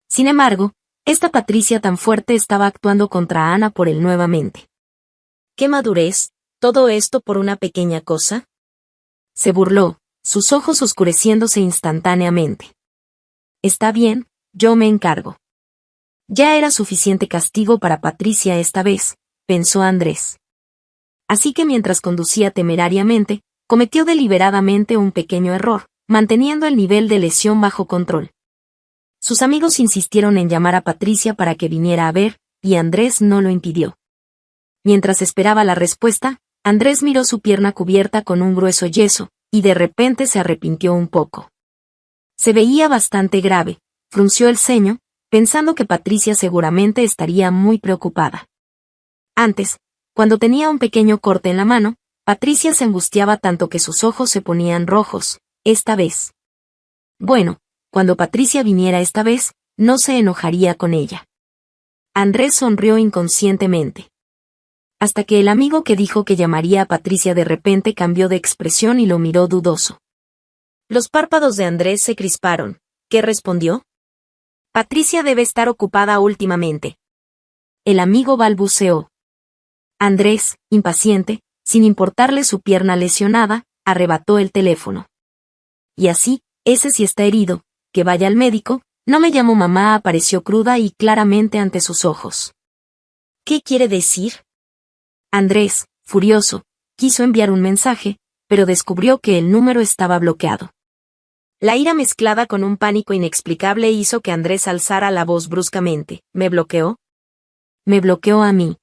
Speaker 1: Sin embargo, esta Patricia tan fuerte estaba actuando contra Ana por él nuevamente. ¿Qué madurez? ¿Todo esto por una pequeña cosa? Se burló, sus ojos oscureciéndose instantáneamente. Está bien, yo me encargo. Ya era suficiente castigo para Patricia esta vez, pensó Andrés. Así que mientras conducía temerariamente, cometió deliberadamente un pequeño error, manteniendo el nivel de lesión bajo control. Sus amigos insistieron en llamar a Patricia para que viniera a ver, y Andrés no lo impidió. Mientras esperaba la respuesta, Andrés miró su pierna cubierta con un grueso yeso, y de repente se arrepintió un poco. Se veía bastante grave, frunció el ceño, pensando que Patricia seguramente estaría muy preocupada. Antes, cuando tenía un pequeño corte en la mano, Patricia se angustiaba tanto que sus ojos se ponían rojos, esta vez. Bueno, cuando Patricia viniera esta vez, no se enojaría con ella. Andrés sonrió inconscientemente. Hasta que el amigo que dijo que llamaría a Patricia de repente cambió de expresión y lo miró dudoso. Los párpados de Andrés se crisparon. ¿Qué respondió? Patricia debe estar ocupada últimamente. El amigo balbuceó. Andrés, impaciente, sin importarle su pierna lesionada, arrebató el teléfono. y así, ese sí está herido, que vaya al médico. No me llamo mamá, apareció cruda y claramente ante sus ojos. ¿Qué quiere decir? Andrés, furioso, quiso enviar un mensaje, pero descubrió que el número estaba bloqueado. La ira mezclada con un pánico inexplicable hizo que Andrés alzara la voz bruscamente. ¿Me bloqueó? Me bloqueó a mí.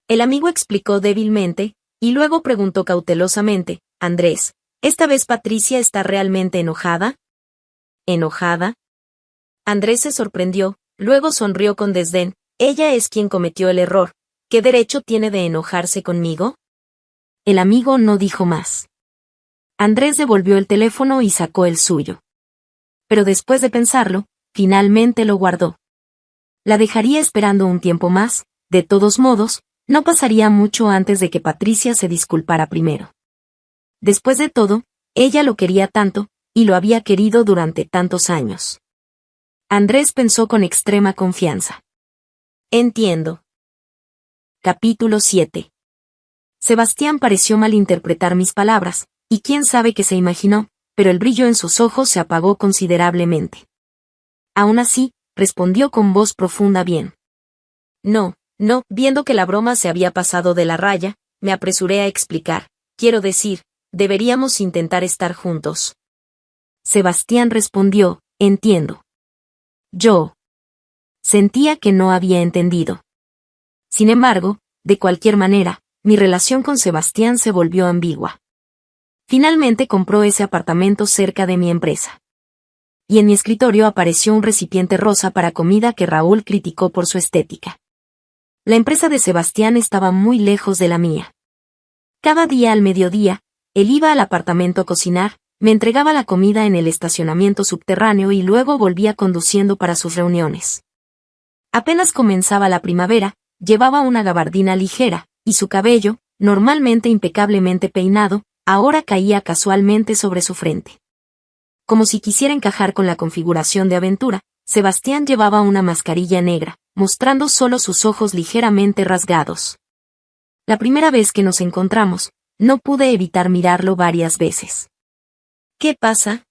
Speaker 1: El amigo explicó débilmente, y luego preguntó cautelosamente, Andrés, ¿esta vez Patricia está realmente enojada? ¿Enojada? Andrés se sorprendió, luego sonrió con desdén. Ella es quien cometió el error. ¿Qué derecho tiene de enojarse conmigo? El amigo no dijo más. Andrés devolvió el teléfono y sacó el suyo. Pero después de pensarlo, finalmente lo guardó. La dejaría esperando un tiempo más, de todos modos, no pasaría mucho antes de que Patricia se disculpara primero. Después de todo, ella lo quería tanto, y lo había querido durante tantos años. Andrés pensó con extrema confianza. Entiendo. Capítulo 7. Sebastián pareció malinterpretar mis palabras, y quién sabe qué se imaginó, pero el brillo en sus ojos se apagó considerablemente. Aún así, respondió con voz profunda bien. No, viendo que la broma se había pasado de la raya, me apresuré a explicar. Quiero decir, deberíamos intentar estar juntos. Sebastián respondió, entiendo. Yo sentía que no había entendido. Sin embargo, de cualquier manera, mi relación con Sebastián se volvió ambigua. Finalmente compró ese apartamento cerca de mi empresa. Y en mi escritorio apareció un recipiente rosa para comida que Raúl criticó por su estética. La empresa de Sebastián estaba muy lejos de la mía. Cada día al mediodía, él iba al apartamento a cocinar, me entregaba la comida en el estacionamiento subterráneo y luego volvía conduciendo para sus reuniones. Apenas comenzaba la primavera, llevaba una gabardina ligera, y su cabello, normalmente impecablemente peinado, ahora caía casualmente sobre su frente. Como si quisiera encajar con la configuración de aventura, Sebastián llevaba una mascarilla negra, mostrando solo sus ojos ligeramente rasgados. La primera vez que nos encontramos, no pude evitar mirarlo varias veces. ¿Qué pasa?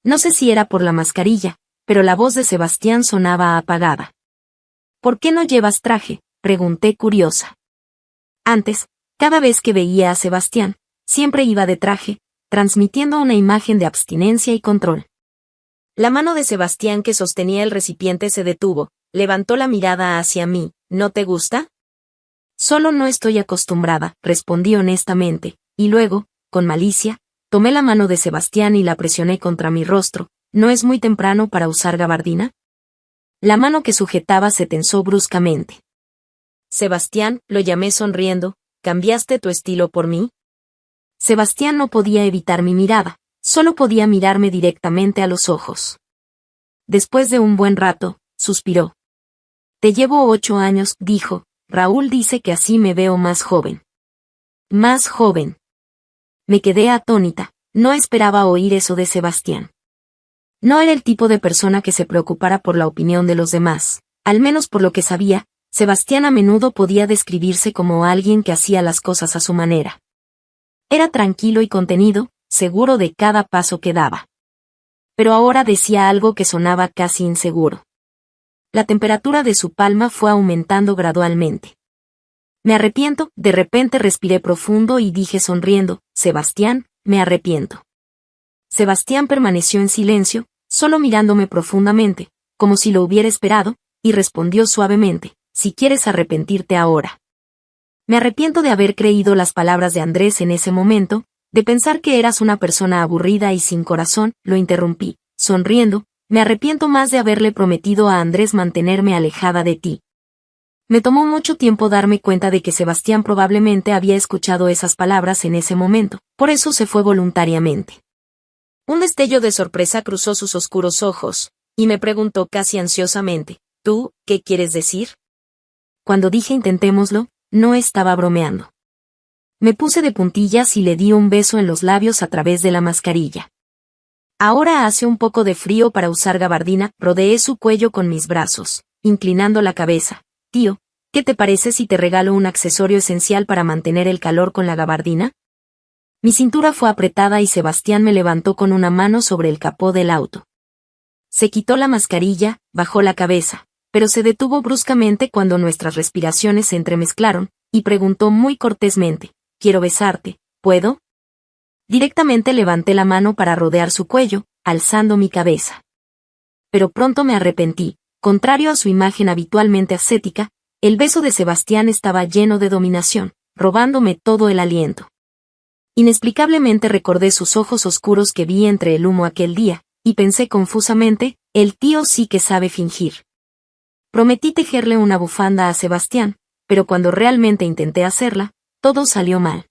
Speaker 1: No sé si era por la mascarilla, pero la voz de Sebastián sonaba apagada. ¿Por qué no llevas traje?, pregunté curiosa. Antes, cada vez que veía a Sebastián, siempre iba de traje, transmitiendo una imagen de abstinencia y control. La mano de Sebastián que sostenía el recipiente se detuvo, levantó la mirada hacia mí. ¿No te gusta? Solo no estoy acostumbrada, respondí honestamente, y luego, con malicia, tomé la mano de Sebastián y la presioné contra mi rostro. ¿No es muy temprano para usar gabardina? La mano que sujetaba se tensó bruscamente. Sebastián, lo llamé sonriendo, ¿cambiaste tu estilo por mí? Sebastián no podía evitar mi mirada, solo podía mirarme directamente a los ojos. Después de un buen rato, suspiró. Te llevo 8 años, dijo. Raúl dice que así me veo más joven. Más joven. Me quedé atónita, no esperaba oír eso de Sebastián. No era el tipo de persona que se preocupara por la opinión de los demás, al menos por lo que sabía. Sebastián a menudo podía describirse como alguien que hacía las cosas a su manera. Era tranquilo y contenido, seguro de cada paso que daba. Pero ahora decía algo que sonaba casi inseguro. La temperatura de su palma fue aumentando gradualmente. Me arrepiento, de repente respiré profundo y dije sonriendo, Sebastián, me arrepiento. Sebastián permaneció en silencio, solo mirándome profundamente, como si lo hubiera esperado, y respondió suavemente, si quieres arrepentirte ahora. Me arrepiento de haber creído las palabras de Andrés en ese momento, de pensar que eras una persona aburrida y sin corazón, lo interrumpí, sonriendo, me arrepiento más de haberle prometido a Andrés mantenerme alejada de ti. Me tomó mucho tiempo darme cuenta de que Sebastián probablemente había escuchado esas palabras en ese momento, por eso se fue voluntariamente. Un destello de sorpresa cruzó sus oscuros ojos, y me preguntó casi ansiosamente, ¿tú, qué quieres decir? Cuando dije intentémoslo, no estaba bromeando. Me puse de puntillas y le di un beso en los labios a través de la mascarilla. Ahora hace un poco de frío para usar gabardina, rodeé su cuello con mis brazos, inclinando la cabeza. Tío, ¿qué te parece si te regalo un accesorio esencial para mantener el calor con la gabardina? Mi cintura fue apretada y Sebastián me levantó con una mano sobre el capó del auto. Se quitó la mascarilla, bajó la cabeza, pero se detuvo bruscamente cuando nuestras respiraciones se entremezclaron, y preguntó muy cortésmente, «¿Quiero besarte, puedo?» Directamente levanté la mano para rodear su cuello, alzando mi cabeza. Pero pronto me arrepentí. Contrario a su imagen habitualmente ascética, el beso de Sebastián estaba lleno de dominación, robándome todo el aliento. Inexplicablemente recordé sus ojos oscuros que vi entre el humo aquel día, y pensé confusamente, el tío sí que sabe fingir. Prometí tejerle una bufanda a Sebastián, pero cuando realmente intenté hacerla, todo salió mal.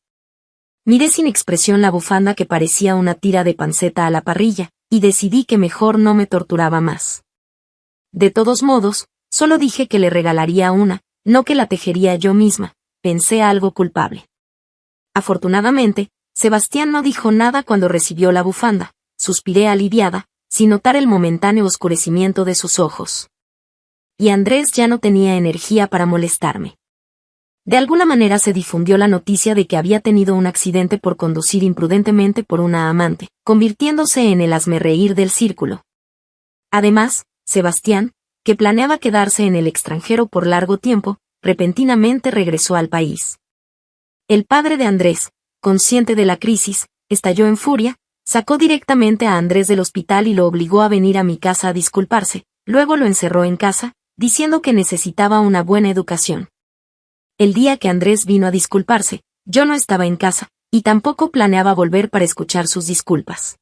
Speaker 1: Miré sin expresión la bufanda que parecía una tira de panceta a la parrilla, y decidí que mejor no me torturaba más. De todos modos, solo dije que le regalaría una, no que la tejería yo misma, pensé algo culpable. Afortunadamente, Sebastián no dijo nada cuando recibió la bufanda, suspiré aliviada, sin notar el momentáneo oscurecimiento de sus ojos. Y Andrés ya no tenía energía para molestarme. De alguna manera se difundió la noticia de que había tenido un accidente por conducir imprudentemente por una amante, convirtiéndose en el hazmerreír del círculo. Además, Sebastián, que planeaba quedarse en el extranjero por largo tiempo, repentinamente regresó al país. El padre de Andrés, consciente de la crisis, estalló en furia, sacó directamente a Andrés del hospital y lo obligó a venir a mi casa a disculparse, luego lo encerró en casa, diciendo que necesitaba una buena educación. El día que Andrés vino a disculparse, yo no estaba en casa, y tampoco planeaba volver para escuchar sus disculpas.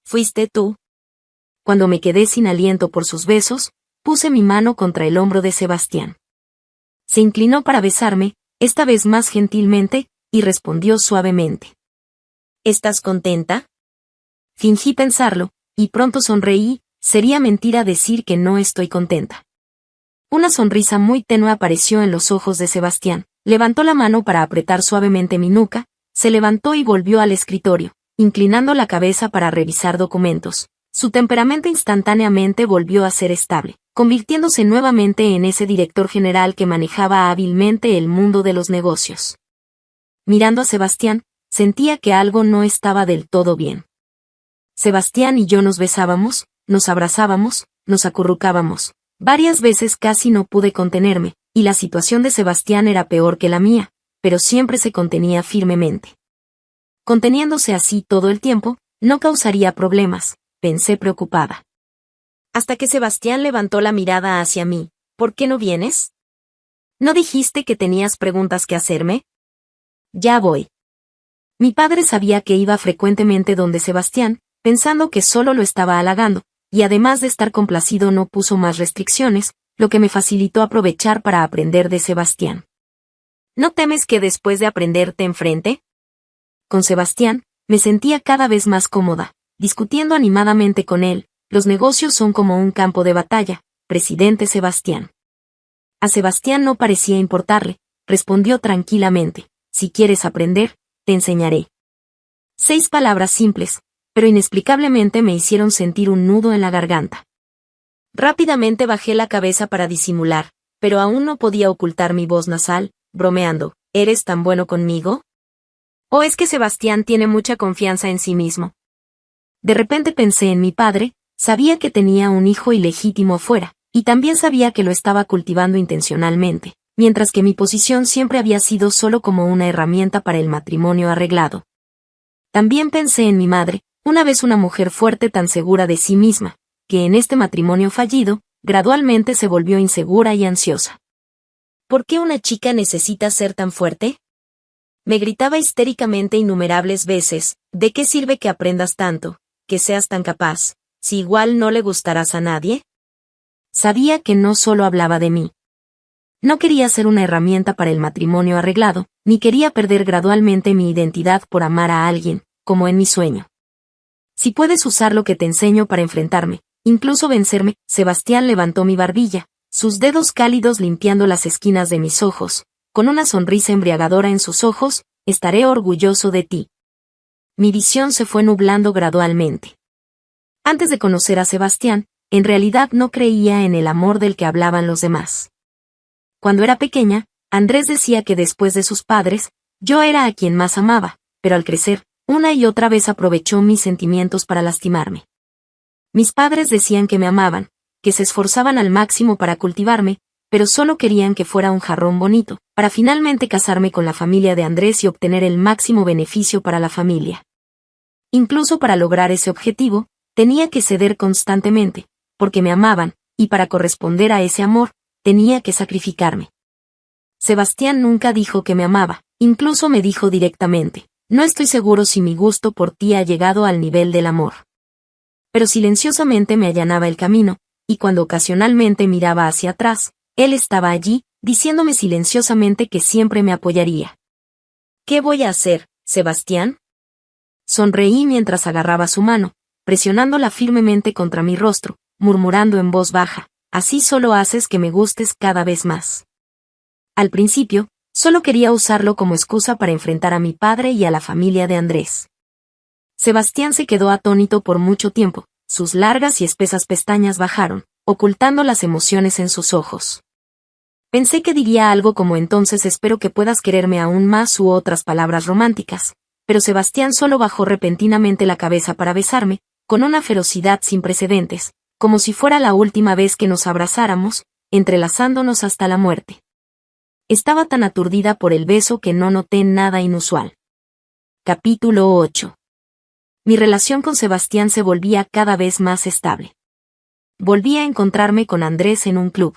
Speaker 1: ¿Fuiste tú? Cuando me quedé sin aliento por sus besos, puse mi mano contra el hombro de Sebastián. Se inclinó para besarme, esta vez más gentilmente, y respondió suavemente. ¿Estás contenta? Fingí pensarlo, y pronto sonreí, sería mentira decir que no estoy contenta. Una sonrisa muy tenue apareció en los ojos de Sebastián, levantó la mano para apretar suavemente mi nuca, se levantó y volvió al escritorio, inclinando la cabeza para revisar documentos. Su temperamento instantáneamente volvió a ser estable, convirtiéndose nuevamente en ese director general que manejaba hábilmente el mundo de los negocios. Mirando a Sebastián, sentía que algo no estaba del todo bien. Sebastián y yo nos besábamos, nos abrazábamos, nos acurrucábamos. Varias veces casi no pude contenerme, y la situación de Sebastián era peor que la mía, pero siempre se contenía firmemente. Conteniéndose así todo el tiempo, no causaría problemas, pensé preocupada. Hasta que Sebastián levantó la mirada hacia mí. ¿Por qué no vienes? ¿No dijiste que tenías preguntas que hacerme? Ya voy. Mi padre sabía que iba frecuentemente donde Sebastián, pensando que solo lo estaba halagando, y además de estar complacido no puso más restricciones, lo que me facilitó aprovechar para aprender de Sebastián. ¿No temes que después de aprender te enfrente? Con Sebastián, me sentía cada vez más cómoda, discutiendo animadamente con él. Los negocios son como un campo de batalla, presidente Sebastián. A Sebastián no parecía importarle, respondió tranquilamente, si quieres aprender, te enseñaré. 6 palabras simples, pero inexplicablemente me hicieron sentir un nudo en la garganta. Rápidamente bajé la cabeza para disimular, pero aún no podía ocultar mi voz nasal, bromeando, ¿eres tan bueno conmigo? ¿O es que Sebastián tiene mucha confianza en sí mismo? De repente pensé en mi padre, sabía que tenía un hijo ilegítimo afuera, y también sabía que lo estaba cultivando intencionalmente, mientras que mi posición siempre había sido solo como una herramienta para el matrimonio arreglado. También pensé en mi madre, una vez una mujer fuerte tan segura de sí misma, que en este matrimonio fallido, gradualmente se volvió insegura y ansiosa. ¿Por qué una chica necesita ser tan fuerte? Me gritaba histéricamente innumerables veces, ¿de qué sirve que aprendas tanto, que seas tan capaz, si igual no le gustarás a nadie? Sabía que no solo hablaba de mí. No quería ser una herramienta para el matrimonio arreglado, ni quería perder gradualmente mi identidad por amar a alguien, como en mi sueño. Si puedes usar lo que te enseño para enfrentarme, incluso vencerme, Sebastián levantó mi barbilla, sus dedos cálidos limpiando las esquinas de mis ojos, con una sonrisa embriagadora en sus ojos, estaré orgulloso de ti. Mi visión se fue nublando gradualmente. Antes de conocer a Sebastián, en realidad no creía en el amor del que hablaban los demás. Cuando era pequeña, Andrés decía que después de sus padres, yo era a quien más amaba, pero al crecer, una y otra vez aprovechó mis sentimientos para lastimarme. Mis padres decían que me amaban, que se esforzaban al máximo para cultivarme, pero solo querían que fuera un jarrón bonito, para finalmente casarme con la familia de Andrés y obtener el máximo beneficio para la familia. Incluso para lograr ese objetivo, tenía que ceder constantemente, porque me amaban, y para corresponder a ese amor, tenía que sacrificarme. Sebastián nunca dijo que me amaba, incluso me dijo directamente, no estoy seguro si mi gusto por ti ha llegado al nivel del amor. Pero silenciosamente me allanaba el camino, y cuando ocasionalmente miraba hacia atrás, él estaba allí, diciéndome silenciosamente que siempre me apoyaría. ¿Qué voy a hacer, Sebastián? Sonreí mientras agarraba su mano, presionándola firmemente contra mi rostro, murmurando en voz baja, así solo haces que me gustes cada vez más. Al principio, solo quería usarlo como excusa para enfrentar a mi padre y a la familia de Andrés. Sebastián se quedó atónito por mucho tiempo, sus largas y espesas pestañas bajaron, ocultando las emociones en sus ojos. Pensé que diría algo como entonces espero que puedas quererme aún más u otras palabras románticas, pero Sebastián solo bajó repentinamente la cabeza para besarme, con una ferocidad sin precedentes, como si fuera la última vez que nos abrazáramos, entrelazándonos hasta la muerte. Estaba tan aturdida por el beso que no noté nada inusual. Capítulo 8. Mi relación con Sebastián se volvía cada vez más estable. Volví a encontrarme con Andrés en un club.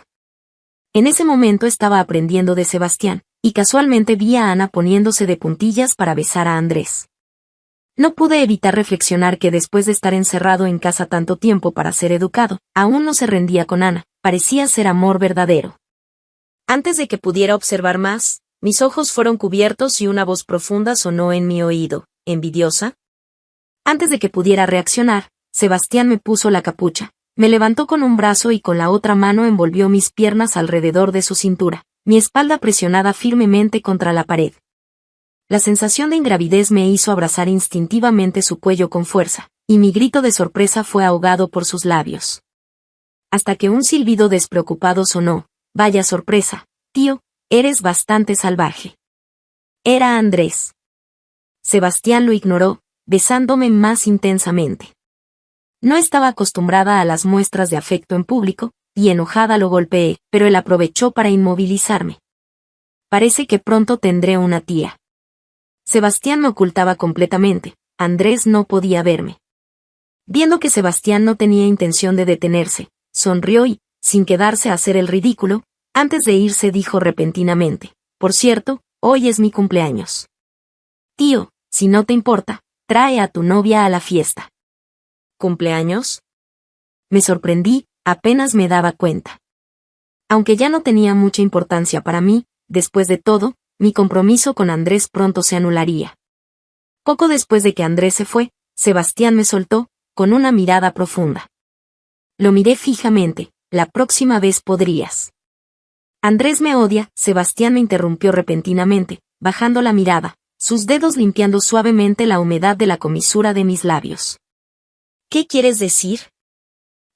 Speaker 1: En ese momento estaba aprendiendo de Sebastián, y casualmente vi a Ana poniéndose de puntillas para besar a Andrés. No pude evitar reflexionar que después de estar encerrado en casa tanto tiempo para ser educado, aún no se rendía con Ana, parecía ser amor verdadero. Antes de que pudiera observar más, mis ojos fueron cubiertos y una voz profunda sonó en mi oído, ¿envidiosa? Antes de que pudiera reaccionar, Sebastián me puso la capucha, me levantó con un brazo y con la otra mano envolvió mis piernas alrededor de su cintura, mi espalda presionada firmemente contra la pared. La sensación de ingravidez me hizo abrazar instintivamente su cuello con fuerza, y mi grito de sorpresa fue ahogado por sus labios. Hasta que un silbido despreocupado sonó, vaya sorpresa, tío, eres bastante salvaje. Era Andrés. Sebastián lo ignoró, besándome más intensamente. No estaba acostumbrada a las muestras de afecto en público, y enojada lo golpeé, pero él aprovechó para inmovilizarme. Parece que pronto tendré una tía. Sebastián me ocultaba completamente, Andrés no podía verme. Viendo que Sebastián no tenía intención de detenerse, sonrió y, sin quedarse a hacer el ridículo, antes de irse dijo repentinamente, por cierto, hoy es mi cumpleaños. Tío, si no te importa, trae a tu novia a la fiesta. ¿Cumpleaños? Me sorprendí, apenas me daba cuenta. Aunque ya no tenía mucha importancia para mí, después de todo, mi compromiso con Andrés pronto se anularía. Poco después de que Andrés se fue, Sebastián me soltó, con una mirada profunda. Lo miré fijamente, la próxima vez podrías. Andrés me odia, Sebastián me interrumpió repentinamente, bajando la mirada, sus dedos limpiando suavemente la humedad de la comisura de mis labios. ¿Qué quieres decir?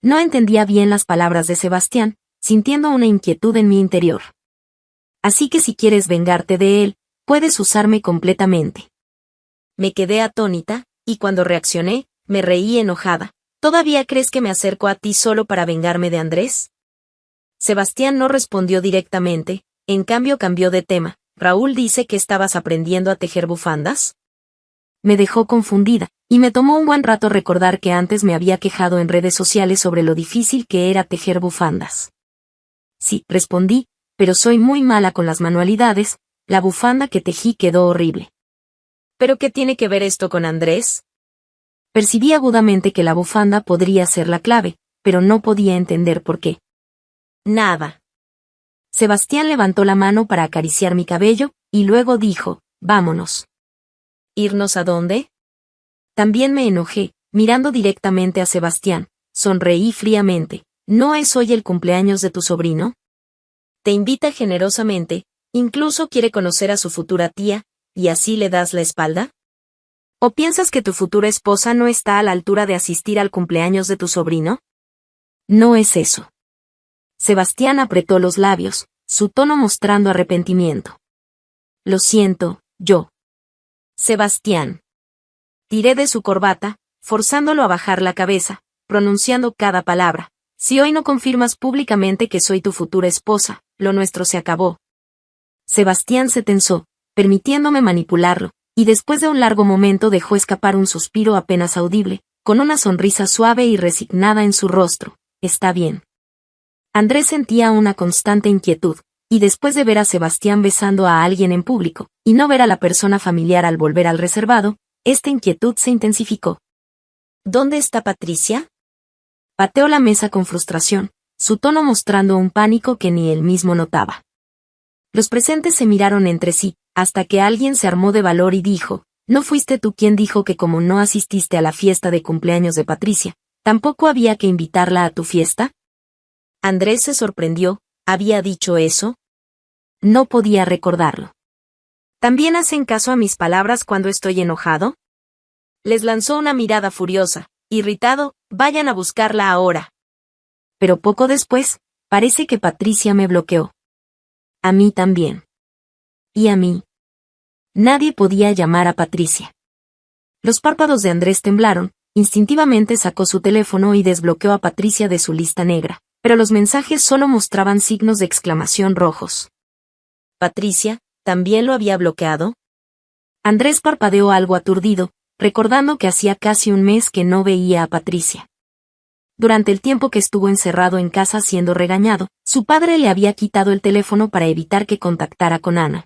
Speaker 1: No entendía bien las palabras de Sebastián, sintiendo una inquietud en mi interior. Así que si quieres vengarte de él, puedes usarme completamente. Me quedé atónita, y cuando reaccioné, me reí enojada. ¿Todavía crees que me acerco a ti solo para vengarme de Andrés? Sebastián no respondió directamente, en cambio cambió de tema. ¿Raúl dice que estabas aprendiendo a tejer bufandas? Me dejó confundida, y me tomó un buen rato recordar que antes me había quejado en redes sociales sobre lo difícil que era tejer bufandas. Sí, respondí, pero soy muy mala con las manualidades, la bufanda que tejí quedó horrible. ¿Pero qué tiene que ver esto con Andrés? Percibí agudamente que la bufanda podría ser la clave, pero no podía entender por qué. Nada. Sebastián levantó la mano para acariciar mi cabello, y luego dijo, vámonos. ¿Irnos a dónde? También me enojé, mirando directamente a Sebastián, sonreí fríamente. ¿No es hoy el cumpleaños de tu sobrino? Te invita generosamente, incluso quiere conocer a su futura tía, ¿y así le das la espalda? ¿O piensas que tu futura esposa no está a la altura de asistir al cumpleaños de tu sobrino? No es eso. Sebastián apretó los labios, su tono mostrando arrepentimiento. Lo siento, yo. Sebastián. Tiré de su corbata, forzándolo a bajar la cabeza, pronunciando cada palabra. Si hoy no confirmas públicamente que soy tu futura esposa, lo nuestro se acabó. Sebastián se tensó, permitiéndome manipularlo, y después de un largo momento dejó escapar un suspiro apenas audible, con una sonrisa suave y resignada en su rostro. Está bien. Andrés sentía una constante inquietud, y después de ver a Sebastián besando a alguien en público, y no ver a la persona familiar al volver al reservado, esta inquietud se intensificó. ¿Dónde está Patricia? Pateó la mesa con frustración, su tono mostrando un pánico que ni él mismo notaba. Los presentes se miraron entre sí, hasta que alguien se armó de valor y dijo, ¿no fuiste tú quien dijo que como no asististe a la fiesta de cumpleaños de Patricia, tampoco había que invitarla a tu fiesta? Andrés se sorprendió, ¿había dicho eso? No podía recordarlo. ¿También hacen caso a mis palabras cuando estoy enojado? Les lanzó una mirada furiosa. Irritado, vayan a buscarla ahora. Pero poco después, parece que Patricia me bloqueó. A mí también. Y a mí. Nadie podía llamar a Patricia. Los párpados de Andrés temblaron, instintivamente sacó su teléfono y desbloqueó a Patricia de su lista negra, pero los mensajes solo mostraban signos de exclamación rojos. ¿Patricia también lo había bloqueado? Andrés parpadeó algo aturdido, recordando que hacía casi un mes que no veía a Patricia. Durante el tiempo que estuvo encerrado en casa siendo regañado, su padre le había quitado el teléfono para evitar que contactara con Ana.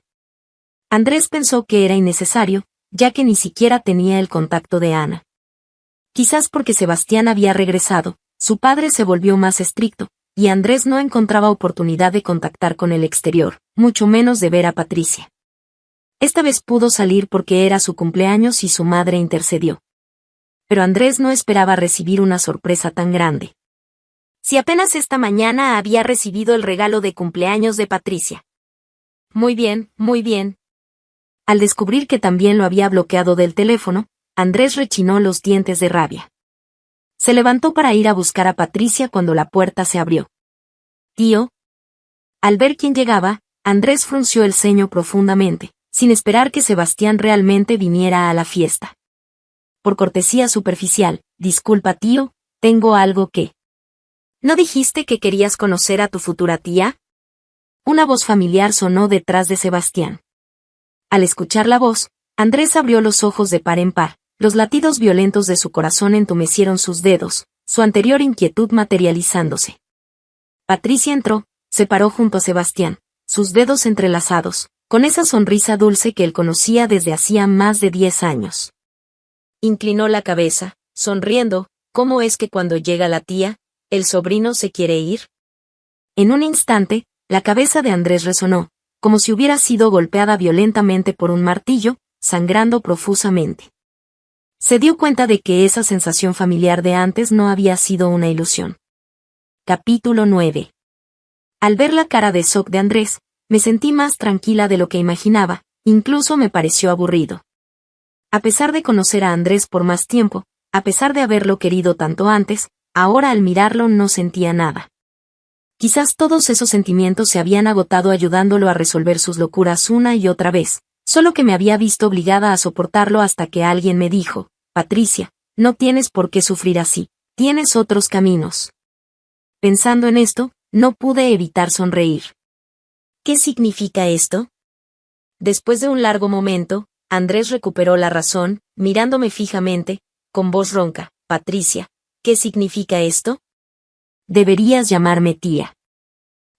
Speaker 1: Andrés pensó que era innecesario, ya que ni siquiera tenía el contacto de Ana. Quizás porque Sebastián había regresado, su padre se volvió más estricto, y Andrés no encontraba oportunidad de contactar con el exterior, mucho menos de ver a Patricia. Esta vez pudo salir porque era su cumpleaños y su madre intercedió. Pero Andrés no esperaba recibir una sorpresa tan grande. Si apenas esta mañana había recibido el regalo de cumpleaños de Patricia. Muy bien, muy bien. Al descubrir que también lo había bloqueado del teléfono, Andrés rechinó los dientes de rabia. Se levantó para ir a buscar a Patricia cuando la puerta se abrió. Tío. Al ver quién llegaba, Andrés frunció el ceño profundamente, sin esperar que Sebastián realmente viniera a la fiesta. Por cortesía superficial, disculpa tío, tengo algo que... ¿No dijiste que querías conocer a tu futura tía? Una voz familiar sonó detrás de Sebastián. Al escuchar la voz, Andrés abrió los ojos de par en par, los latidos violentos de su corazón entumecieron sus dedos, su anterior inquietud materializándose. Patricia entró, se paró junto a Sebastián, sus dedos entrelazados, con esa sonrisa dulce que él conocía desde hacía más de 10 años. Inclinó la cabeza, sonriendo, ¿cómo es que cuando llega la tía, el sobrino se quiere ir? En un instante, la cabeza de Andrés resonó, como si hubiera sido golpeada violentamente por un martillo, sangrando profusamente. Se dio cuenta de que esa sensación familiar de antes no había sido una ilusión. Capítulo 9. Al ver la cara de shock de Andrés, me sentí más tranquila de lo que imaginaba, incluso me pareció aburrido. A pesar de conocer a Andrés por más tiempo, a pesar de haberlo querido tanto antes, ahora al mirarlo no sentía nada. Quizás todos esos sentimientos se habían agotado ayudándolo a resolver sus locuras una y otra vez, solo que me había visto obligada a soportarlo hasta que alguien me dijo, Patricia, no tienes por qué sufrir así, tienes otros caminos. Pensando en esto, no pude evitar sonreír. ¿Qué significa esto? Después de un largo momento, Andrés recuperó la razón, mirándome fijamente, con voz ronca, Patricia, ¿qué significa esto? Deberías llamarme tía.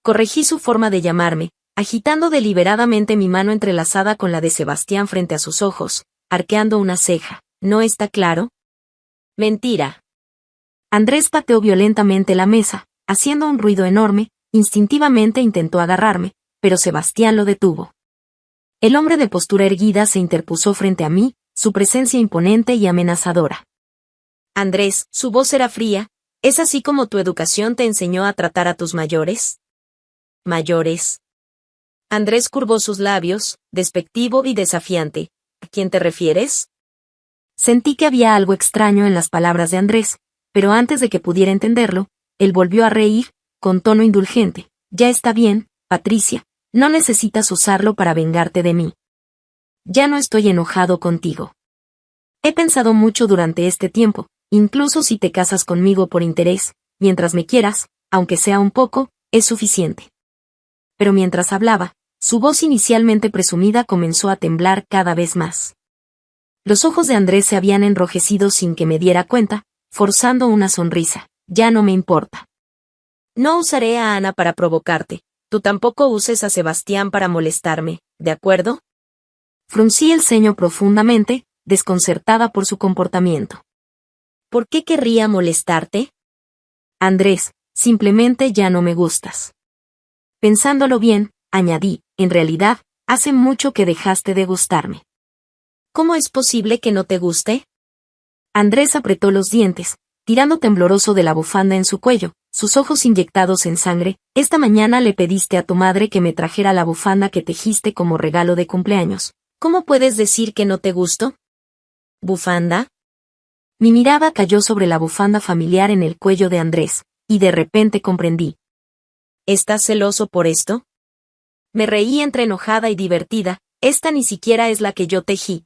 Speaker 1: Corregí su forma de llamarme, agitando deliberadamente mi mano entrelazada con la de Sebastián frente a sus ojos, arqueando una ceja. ¿No está claro? Mentira. Andrés pateó violentamente la mesa, haciendo un ruido enorme, instintivamente intentó agarrarme, pero Sebastián lo detuvo. El hombre de postura erguida se interpuso frente a mí, su presencia imponente y amenazadora. Andrés, su voz era fría, ¿es así como tu educación te enseñó a tratar a tus mayores? ¿Mayores? Andrés curvó sus labios, despectivo y desafiante. ¿A quién te refieres? Sentí que había algo extraño en las palabras de Andrés, pero antes de que pudiera entenderlo, él volvió a reír, con tono indulgente. Ya está bien, Patricia, no necesitas usarlo para vengarte de mí. ya no estoy enojado contigo. He pensado mucho durante este tiempo, incluso si te casas conmigo por interés, mientras me quieras, aunque sea un poco, es suficiente. Pero mientras hablaba, su voz inicialmente presumida comenzó a temblar cada vez más. Los ojos de Andrés se habían enrojecido sin que me diera cuenta, forzando una sonrisa. Ya no me importa. No usaré a Ana para provocarte. Tú tampoco uses a Sebastián para molestarme, ¿de acuerdo? Fruncí el ceño profundamente, desconcertada por su comportamiento. ¿Por qué querría molestarte? Andrés, simplemente ya no me gustas. Pensándolo bien, añadí, en realidad, hace mucho que dejaste de gustarme. ¿Cómo es posible que no te guste? Andrés apretó los dientes, tirando tembloroso de la bufanda en su cuello, sus ojos inyectados en sangre. Esta mañana le pediste a tu madre que me trajera la bufanda que tejiste como regalo de cumpleaños. ¿Cómo puedes decir que no te gusto? ¿Bufanda? Mi mirada cayó sobre la bufanda familiar en el cuello de Andrés, y de repente comprendí. ¿Estás celoso por esto? Me reí entre enojada y divertida. Esta ni siquiera es la que yo tejí.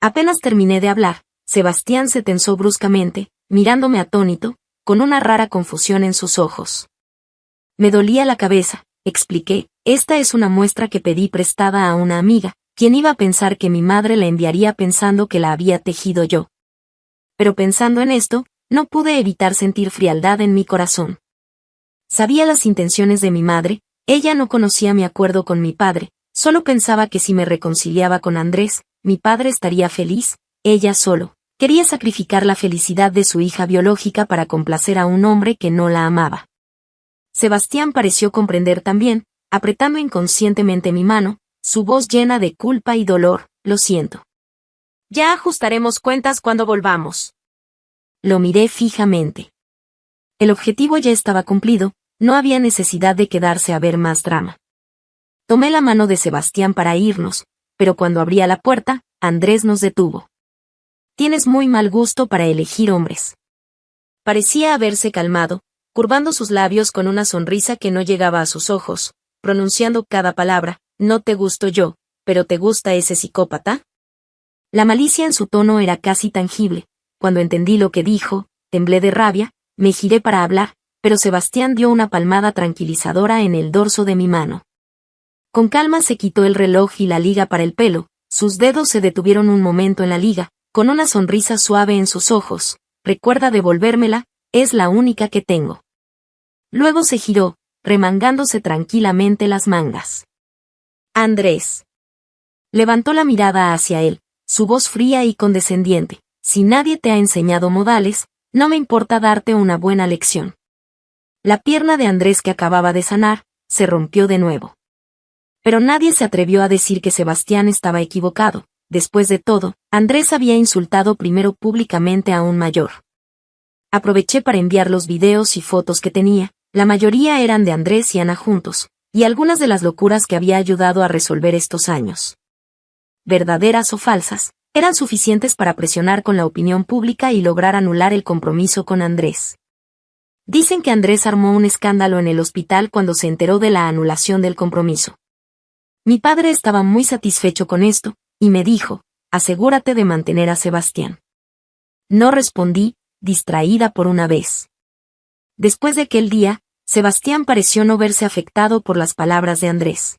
Speaker 1: Apenas terminé de hablar, Sebastián se tensó bruscamente, mirándome atónito, con una rara confusión en sus ojos. Me dolía la cabeza, expliqué, esta es una muestra que pedí prestada a una amiga, quien iba a pensar que mi madre la enviaría pensando que la había tejido yo. Pero pensando en esto, no pude evitar sentir frialdad en mi corazón. Sabía las intenciones de mi madre, ella no conocía mi acuerdo con mi padre, solo pensaba que si me reconciliaba con Andrés, mi padre estaría feliz, ella solo. Quería sacrificar la felicidad de su hija biológica para complacer a un hombre que no la amaba. Sebastián pareció comprender también, apretando inconscientemente mi mano, su voz llena de culpa y dolor, lo siento. Ya ajustaremos cuentas cuando volvamos. Lo miré fijamente. El objetivo ya estaba cumplido, no había necesidad de quedarse a ver más drama. Tomé la mano de Sebastián para irnos, pero cuando abría la puerta, Andrés nos detuvo. Tienes muy mal gusto para elegir hombres. Parecía haberse calmado, curvando sus labios con una sonrisa que no llegaba a sus ojos, pronunciando cada palabra, no te gusto yo, pero ¿te gusta ese psicópata? La malicia en su tono era casi tangible. Cuando entendí lo que dijo, temblé de rabia, me giré para hablar, pero Sebastián dio una palmada tranquilizadora en el dorso de mi mano. Con calma se quitó el reloj y la liga para el pelo, sus dedos se detuvieron un momento en la liga, con una sonrisa suave en sus ojos. Recuerda devolvérmela, es la única que tengo. Luego se giró, remangándose tranquilamente las mangas. Andrés. Levantó la mirada hacia él, su voz fría y condescendiente. Si nadie te ha enseñado modales, no me importa darte una buena lección. La pierna de Andrés que acababa de sanar, se rompió de nuevo. Pero nadie se atrevió a decir que Sebastián estaba equivocado. Después de todo, Andrés había insultado primero públicamente a un mayor. Aproveché para enviar los videos y fotos que tenía, la mayoría eran de Andrés y Ana juntos, y algunas de las locuras que había ayudado a resolver estos años. Verdaderas o falsas, eran suficientes para presionar con la opinión pública y lograr anular el compromiso con Andrés. Dicen que Andrés armó un escándalo en el hospital cuando se enteró de la anulación del compromiso. Mi padre estaba muy satisfecho con esto, y me dijo, asegúrate de mantener a Sebastián. No respondí, distraída por una vez. Después de aquel día, Sebastián pareció no verse afectado por las palabras de Andrés.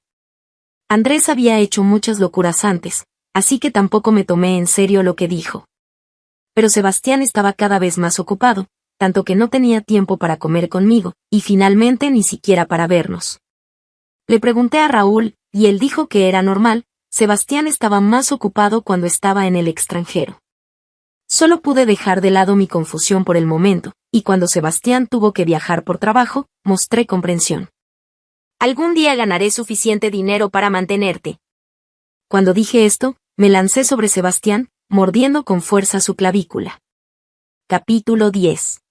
Speaker 1: Andrés había hecho muchas locuras antes, así que tampoco me tomé en serio lo que dijo. Pero Sebastián estaba cada vez más ocupado, tanto que no tenía tiempo para comer conmigo, y finalmente ni siquiera para vernos. Le pregunté a Raúl, y él dijo que era normal, Sebastián estaba más ocupado cuando estaba en el extranjero. Solo pude dejar de lado mi confusión por el momento, y cuando Sebastián tuvo que viajar por trabajo, mostré comprensión. Algún día ganaré suficiente dinero para mantenerte. Cuando dije esto, me lancé sobre Sebastián, mordiendo con fuerza su clavícula. Capítulo 10.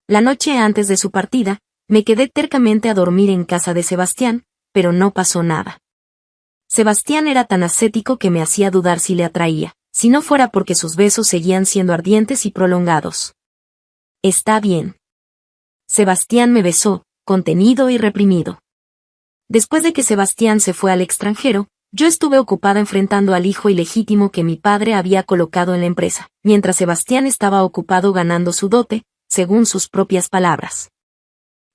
Speaker 1: La noche antes de su partida, me quedé tercamente a dormir en casa de Sebastián, pero no pasó nada. Sebastián era tan ascético que me hacía dudar si le atraía, si no fuera porque sus besos seguían siendo ardientes y prolongados. Está bien. Sebastián me besó, contenido y reprimido. Después de que Sebastián se fue al extranjero, Yo estuve ocupada enfrentando al hijo ilegítimo que mi padre había colocado en la empresa, mientras Sebastián estaba ocupado ganando su dote, según sus propias palabras.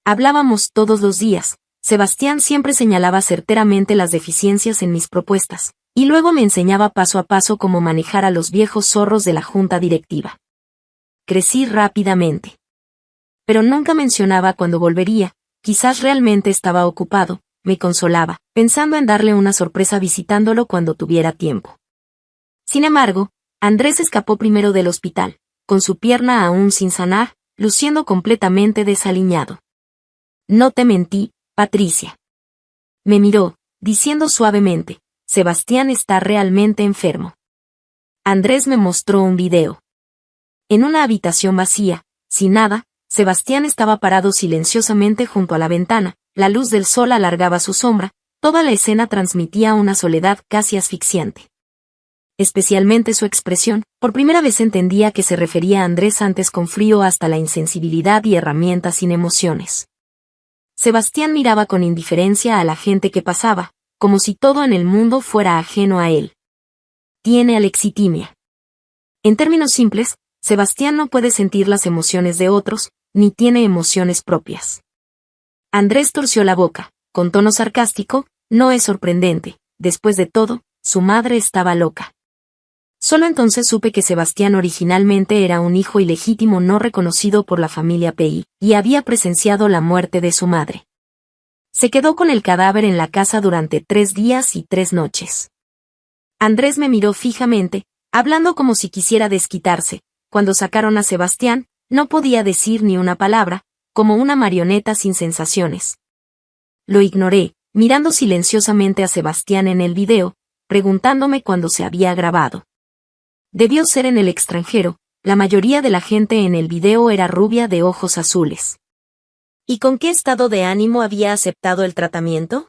Speaker 1: Hablábamos todos los días. Sebastián siempre señalaba certeramente las deficiencias en mis propuestas, y luego me enseñaba paso a paso cómo manejar a los viejos zorros de la junta directiva. Crecí rápidamente. Pero nunca mencionaba cuándo volvería, quizás realmente estaba ocupado, me consolaba, pensando en darle una sorpresa visitándolo cuando tuviera tiempo. Sin embargo, Andrés escapó primero del hospital, con su pierna aún sin sanar, luciendo completamente desaliñado. No te mentí, Patricia. Me miró, diciendo suavemente, Sebastián está realmente enfermo. Andrés me mostró un video. En una habitación vacía, sin nada, Sebastián estaba parado silenciosamente junto a la ventana, la luz del sol alargaba su sombra, toda la escena transmitía una soledad casi asfixiante. Especialmente su expresión, por primera vez entendía que se refería a Andrés antes con frío hasta la insensibilidad y herramientas sin emociones. Sebastián miraba con indiferencia a la gente que pasaba, como si todo en el mundo fuera ajeno a él. Tiene alexitimia. En términos simples, Sebastián no puede sentir las emociones de otros, ni tiene emociones propias. Andrés torció la boca, con tono sarcástico, no es sorprendente, después de todo, su madre estaba loca. Solo entonces supe que Sebastián originalmente era un hijo ilegítimo no reconocido por la familia Pei, y había presenciado la muerte de su madre. Se quedó con el cadáver en la casa durante 3 días y 3 noches. Andrés me miró fijamente, hablando como si quisiera desquitarse. Cuando sacaron a Sebastián, no podía decir ni una palabra, como una marioneta sin sensaciones. Lo ignoré, mirando silenciosamente a Sebastián en el video, preguntándome cuándo se había grabado. Debió ser en el extranjero, la mayoría de la gente en el video era rubia de ojos azules. ¿Y con qué estado de ánimo había aceptado el tratamiento?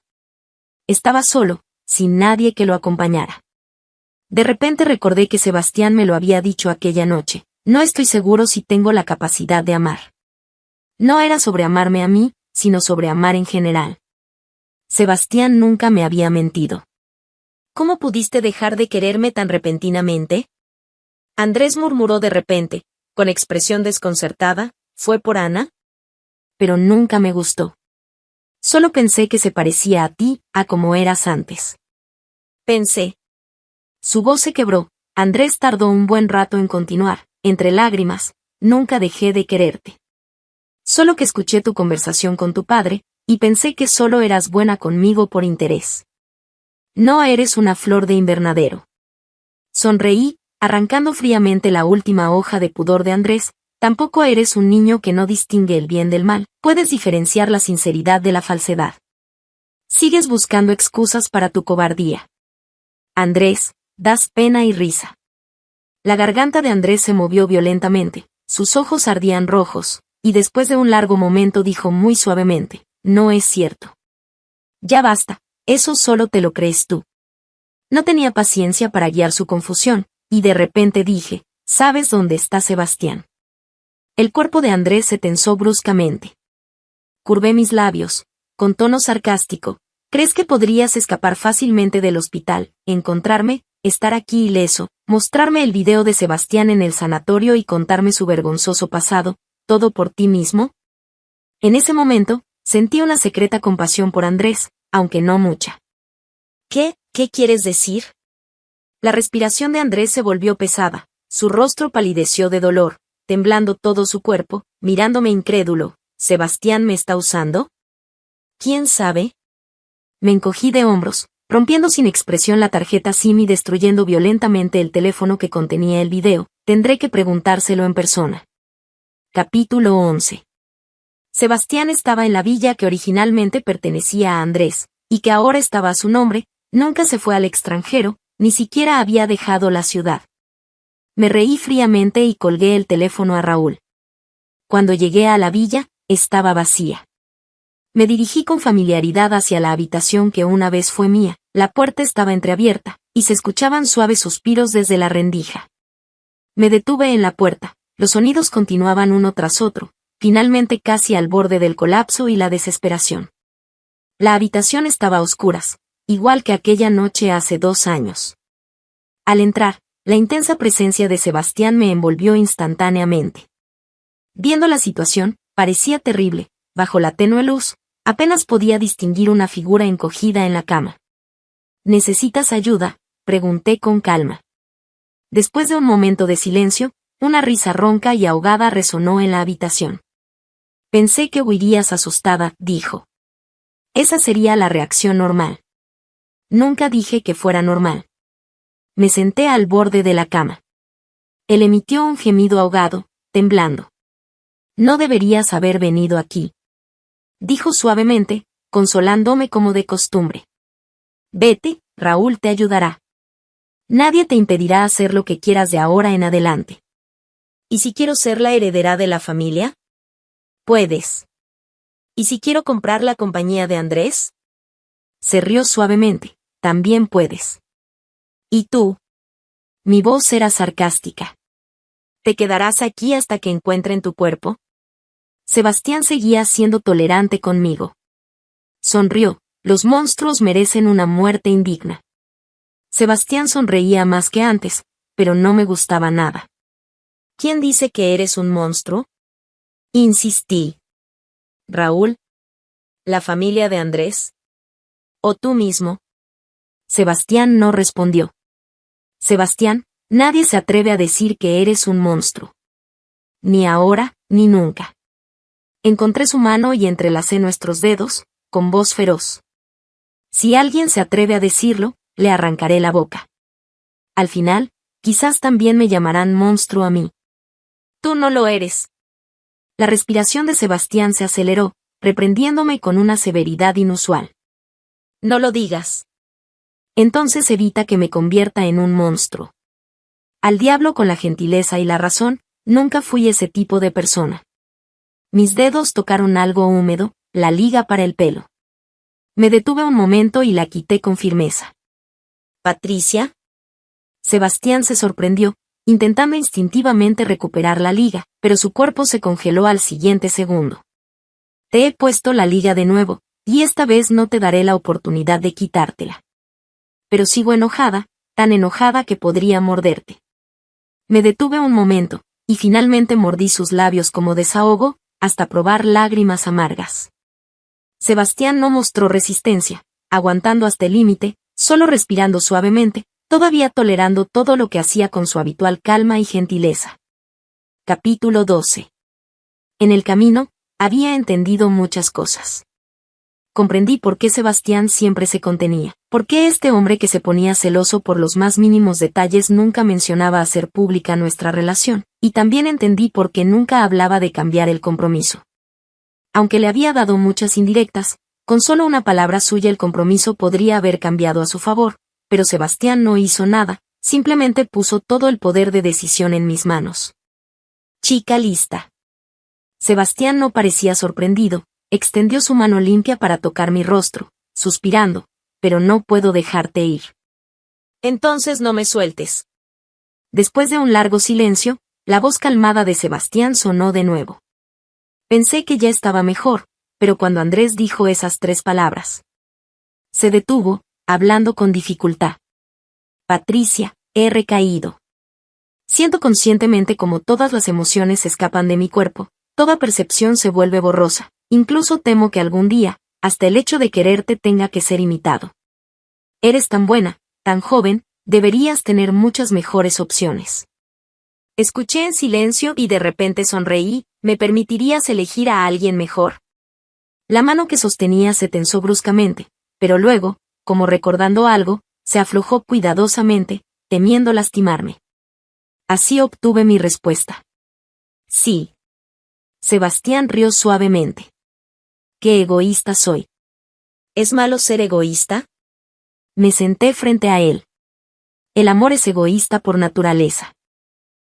Speaker 1: Estaba solo, sin nadie que lo acompañara. De repente recordé que Sebastián me lo había dicho aquella noche. No estoy seguro si tengo la capacidad de amar. No era sobre amarme a mí, sino sobre amar en general. Sebastián nunca me había mentido. ¿Cómo pudiste dejar de quererme tan repentinamente? Andrés murmuró de repente, con expresión desconcertada, ¿fue por Ana? Pero nunca me gustó. Solo pensé que se parecía a ti, a como eras antes. Pensé. Su voz se quebró. Andrés tardó un buen rato en continuar, entre lágrimas, nunca dejé de quererte. Solo que escuché tu conversación con tu padre, y pensé que solo eras buena conmigo por interés. No eres una flor de invernadero. Sonreí, arrancando fríamente la última hoja de pudor de Andrés. Tampoco eres un niño que no distingue el bien del mal, puedes diferenciar la sinceridad de la falsedad. Sigues buscando excusas para tu cobardía. Andrés, das pena y risa. La garganta de Andrés se movió violentamente, sus ojos ardían rojos, y después de un largo momento dijo muy suavemente, no es cierto. Ya basta, eso solo te lo crees tú. No tenía paciencia para guiar su confusión, y de repente dije, ¿sabes dónde está Sebastián? El cuerpo de Andrés se tensó bruscamente. Curvé mis labios, con tono sarcástico. ¿Crees que podrías escapar fácilmente del hospital, encontrarme, estar aquí ileso, mostrarme el video de Sebastián en el sanatorio y contarme su vergonzoso pasado, todo por ti mismo? En ese momento, sentí una secreta compasión por Andrés, aunque no mucha. ¿Qué quieres decir? La respiración de Andrés se volvió pesada, su rostro palideció de dolor, temblando todo su cuerpo, mirándome incrédulo. ¿Sebastián me está usando? ¿Quién sabe? Me encogí de hombros, rompiendo sin expresión la tarjeta SIM y destruyendo violentamente el teléfono que contenía el video. Tendré que preguntárselo en persona. Capítulo 11. Sebastián estaba en la villa que originalmente pertenecía a Andrés, y que ahora estaba a su nombre. Nunca se fue al extranjero, ni siquiera había dejado la ciudad. Me reí fríamente y colgué el teléfono a Raúl. Cuando llegué a la villa, estaba vacía. Me dirigí con familiaridad hacia la habitación que una vez fue mía. La puerta estaba entreabierta, y se escuchaban suaves suspiros desde la rendija. Me detuve en la puerta, los sonidos continuaban uno tras otro, finalmente casi al borde del colapso y la desesperación. La habitación estaba a oscuras, igual que aquella noche hace 2 años. Al entrar, la intensa presencia de Sebastián me envolvió instantáneamente. Viendo la situación, parecía terrible. Bajo la tenue luz, apenas podía distinguir una figura encogida en la cama. ¿Necesitas ayuda?, pregunté con calma. Después de un momento de silencio, una risa ronca y ahogada resonó en la habitación. Pensé que huirías asustada, dijo. Esa sería la reacción normal. Nunca dije que fuera normal. Me senté al borde de la cama. Él emitió un gemido ahogado, temblando. No deberías haber venido aquí, dijo suavemente, consolándome como de costumbre. Vete, Raúl te ayudará. Nadie te impedirá hacer lo que quieras de ahora en adelante. ¿Y si quiero ser la heredera de la familia? Puedes. ¿Y si quiero comprar la compañía de Andrés? Se rió suavemente. También puedes. ¿Y tú? Mi voz era sarcástica. ¿Te quedarás aquí hasta que encuentren tu cuerpo? Sebastián seguía siendo tolerante conmigo. Sonrió. Los monstruos merecen una muerte indigna. Sebastián sonreía más que antes, pero no me gustaba nada. ¿Quién dice que eres un monstruo? Insistí. Raúl. ¿La familia de Andrés? ¿O tú mismo? Sebastián no respondió. Sebastián, nadie se atreve a decir que eres un monstruo. Ni ahora, ni nunca. Encontré su mano y entrelacé nuestros dedos, con voz feroz. Si alguien se atreve a decirlo, le arrancaré la boca. Al final, quizás también me llamarán monstruo a mí. Tú no lo eres. La respiración de Sebastián se aceleró, reprendiéndome con una severidad inusual. No lo digas. Entonces evita que me convierta en un monstruo. Al diablo con la gentileza y la razón, nunca fui ese tipo de persona. Mis dedos tocaron algo húmedo, la liga para el pelo. Me detuve un momento y la quité con firmeza. ¿Patricia? Sebastián se sorprendió, intentando instintivamente recuperar la liga, pero su cuerpo se congeló al siguiente segundo. Te he puesto la liga de nuevo, y esta vez no te daré la oportunidad de quitártela. Pero sigo enojada, tan enojada que podría morderte. Me detuve un momento, y finalmente mordí sus labios como desahogo, hasta probar lágrimas amargas. Sebastián no mostró resistencia, aguantando hasta el límite, solo respirando suavemente, todavía tolerando todo lo que hacía con su habitual calma y gentileza. Capítulo 12. En el camino, había entendido muchas cosas. Comprendí por qué Sebastián siempre se contenía, por qué este hombre que se ponía celoso por los más mínimos detalles nunca mencionaba hacer pública nuestra relación, y también entendí por qué nunca hablaba de cambiar el compromiso. Aunque le había dado muchas indirectas, con solo una palabra suya el compromiso podría haber cambiado a su favor, pero Sebastián no hizo nada, simplemente puso todo el poder de decisión en mis manos. Chica lista. Sebastián no parecía sorprendido, extendió su mano limpia para tocar mi rostro, suspirando, pero no puedo dejarte ir. Entonces no me sueltes. Después de un largo silencio, la voz calmada de Sebastián sonó de nuevo. Pensé que ya estaba mejor, pero cuando Andrés dijo esas 3 palabras. Se detuvo, hablando con dificultad. Patricia, he recaído. Siento conscientemente como todas las emociones escapan de mi cuerpo, toda percepción se vuelve borrosa, incluso temo que algún día, hasta el hecho de quererte tenga que ser imitado. Eres tan buena, tan joven, deberías tener muchas mejores opciones. Escuché en silencio y de repente sonreí, ¿me permitirías elegir a alguien mejor? La mano que sostenía se tensó bruscamente, pero luego, como recordando algo, se aflojó cuidadosamente, temiendo lastimarme. Así obtuve mi respuesta. Sí. Sebastián rió suavemente. Qué egoísta soy. ¿Es malo ser egoísta? Me senté frente a él. El amor es egoísta por naturaleza.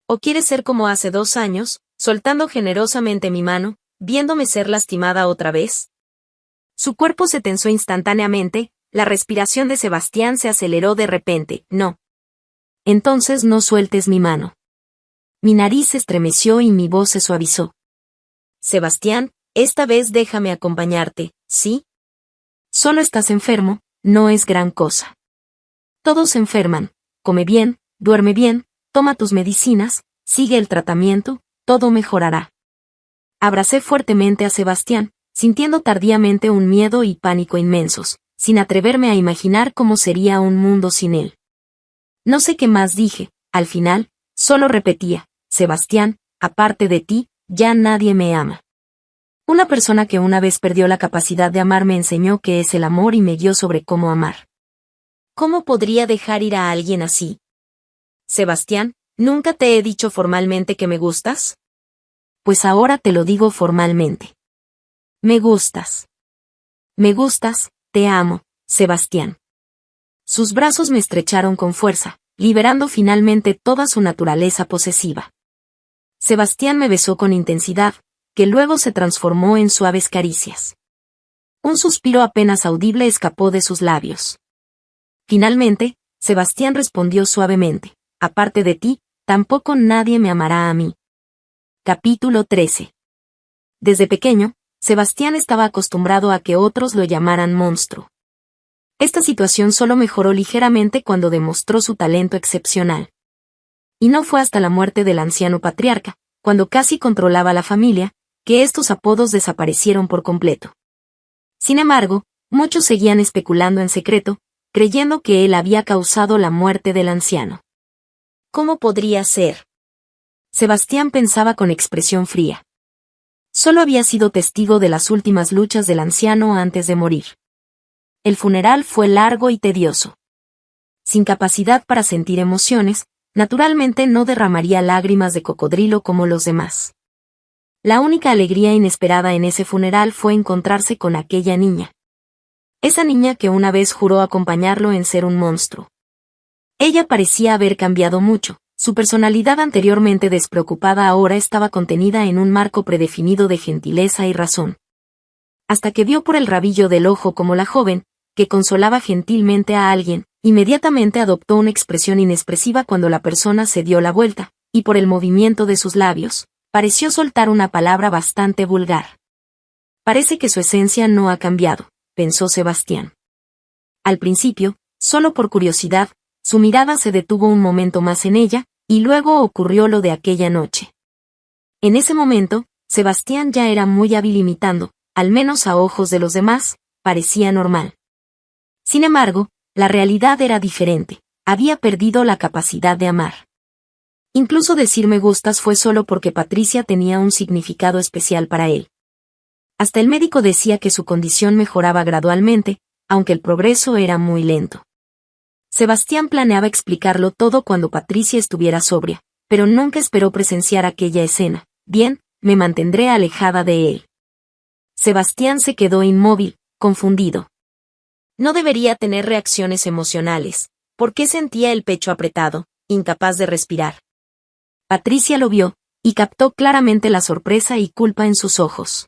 Speaker 1: ¿O quieres ser como hace 2 años, soltando generosamente mi mano, viéndome ser lastimada otra vez? Su cuerpo se tensó instantáneamente, la respiración de Sebastián se aceleró de repente. No. Entonces no sueltes mi mano. Mi nariz se estremeció y mi voz se suavizó. Sebastián, esta vez déjame acompañarte, ¿sí? Solo estás enfermo, no es gran cosa. Todos se enferman, come bien, duerme bien, toma tus medicinas, sigue el tratamiento, todo mejorará. Abracé fuertemente a Sebastián, sintiendo tardíamente un miedo y pánico inmensos, sin atreverme a imaginar cómo sería un mundo sin él. No sé qué más dije, al final, solo repetía, Sebastián, aparte de ti, ya nadie me ama. Una persona que una vez perdió la capacidad de amar me enseñó qué es el amor y me guió sobre cómo amar. ¿Cómo podría dejar ir a alguien así? Sebastián, ¿nunca te he dicho formalmente que me gustas? Pues ahora te lo digo formalmente. Me gustas. Me gustas, te amo, Sebastián. Sus brazos me estrecharon con fuerza, liberando finalmente toda su naturaleza posesiva. Sebastián me besó con intensidad, que luego se transformó en suaves caricias. Un suspiro apenas audible escapó de sus labios. Finalmente, Sebastián respondió suavemente, aparte de ti, tampoco nadie me amará a mí. Capítulo 13. Desde pequeño, Sebastián estaba acostumbrado a que otros lo llamaran monstruo. Esta situación solo mejoró ligeramente cuando demostró su talento excepcional. Y no fue hasta la muerte del anciano patriarca, cuando casi controlaba la familia, que estos apodos desaparecieron por completo. Sin embargo, muchos seguían especulando en secreto, creyendo que él había causado la muerte del anciano. ¿Cómo podría ser? Sebastián pensaba con expresión fría. Solo había sido testigo de las últimas luchas del anciano antes de morir. El funeral fue largo y tedioso. Sin capacidad para sentir emociones, naturalmente no derramaría lágrimas de cocodrilo como los demás. La única alegría inesperada en ese funeral fue encontrarse con aquella niña. Esa niña que una vez juró acompañarlo en ser un monstruo. Ella parecía haber cambiado mucho, su personalidad anteriormente despreocupada ahora estaba contenida en un marco predefinido de gentileza y razón. Hasta que vio por el rabillo del ojo como la joven, que consolaba gentilmente a alguien, inmediatamente adoptó una expresión inexpresiva cuando la persona se dio la vuelta, y por el movimiento de sus labios, pareció soltar una palabra bastante vulgar. Parece que su esencia no ha cambiado, pensó Sebastián. Al principio, solo por curiosidad, su mirada se detuvo un momento más en ella, y luego ocurrió lo de aquella noche. En ese momento, Sebastián ya era muy hábil imitando, al menos a ojos de los demás, parecía normal. Sin embargo, la realidad era diferente, había perdido la capacidad de amar. Incluso decir me gustas fue solo porque Patricia tenía un significado especial para él. Hasta el médico decía que su condición mejoraba gradualmente, aunque el progreso era muy lento. Sebastián planeaba explicarlo todo cuando Patricia estuviera sobria, pero nunca esperó presenciar aquella escena. Bien, me mantendré alejada de él. Sebastián se quedó inmóvil, confundido. No debería tener reacciones emocionales. ¿Por qué sentía el pecho apretado, incapaz de respirar? Patricia lo vio, y captó claramente la sorpresa y culpa en sus ojos.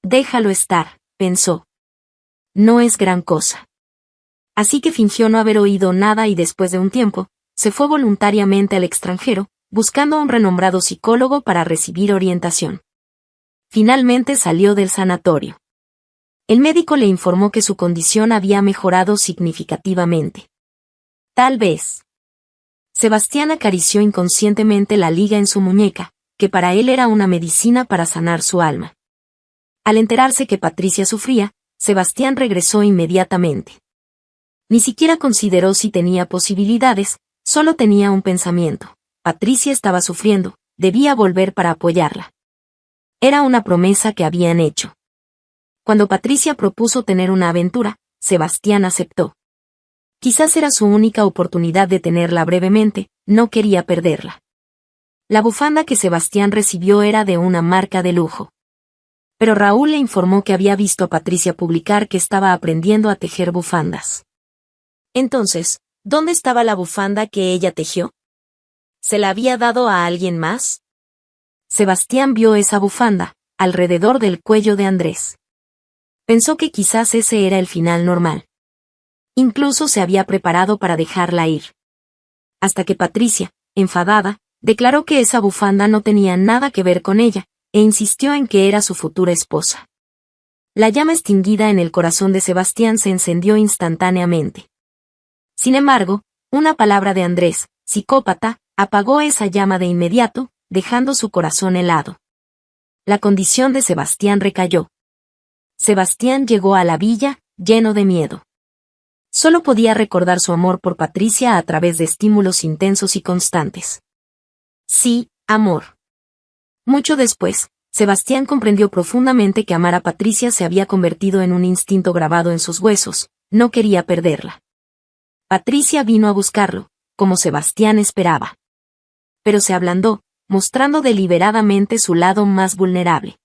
Speaker 1: Déjalo estar, pensó. No es gran cosa. Así que fingió no haber oído nada y después de un tiempo, se fue voluntariamente al extranjero, buscando a un renombrado psicólogo para recibir orientación. Finalmente salió del sanatorio. El médico le informó que su condición había mejorado significativamente. Tal vez. Sebastián acarició inconscientemente la liga en su muñeca, que para él era una medicina para sanar su alma. Al enterarse que Patricia sufría, Sebastián regresó inmediatamente. Ni siquiera consideró si tenía posibilidades, solo tenía un pensamiento. Patricia estaba sufriendo, debía volver para apoyarla. Era una promesa que habían hecho. Cuando Patricia propuso tener una aventura, Sebastián aceptó. Quizás era su única oportunidad de tenerla brevemente, no quería perderla. La bufanda que Sebastián recibió era de una marca de lujo. Pero Raúl le informó que había visto a Patricia publicar que estaba aprendiendo a tejer bufandas. Entonces, ¿dónde estaba la bufanda que ella tejió? ¿Se la había dado a alguien más? Sebastián vio esa bufanda, alrededor del cuello de Andrés. Pensó que quizás ese era el final normal. Incluso se había preparado para dejarla ir. Hasta que Patricia, enfadada, declaró que esa bufanda no tenía nada que ver con ella, e insistió en que era su futura esposa. La llama extinguida en el corazón de Sebastián se encendió instantáneamente. Sin embargo, una palabra de Andrés, psicópata, apagó esa llama de inmediato, dejando su corazón helado. La condición de Sebastián recayó. Sebastián llegó a la villa, lleno de miedo. Solo podía recordar su amor por Patricia a través de estímulos intensos y constantes. Sí, amor. Mucho después, Sebastián comprendió profundamente que amar a Patricia se había convertido en un instinto grabado en sus huesos, no quería perderla. Patricia vino a buscarlo, como Sebastián esperaba. Pero se ablandó, mostrando deliberadamente su lado más vulnerable.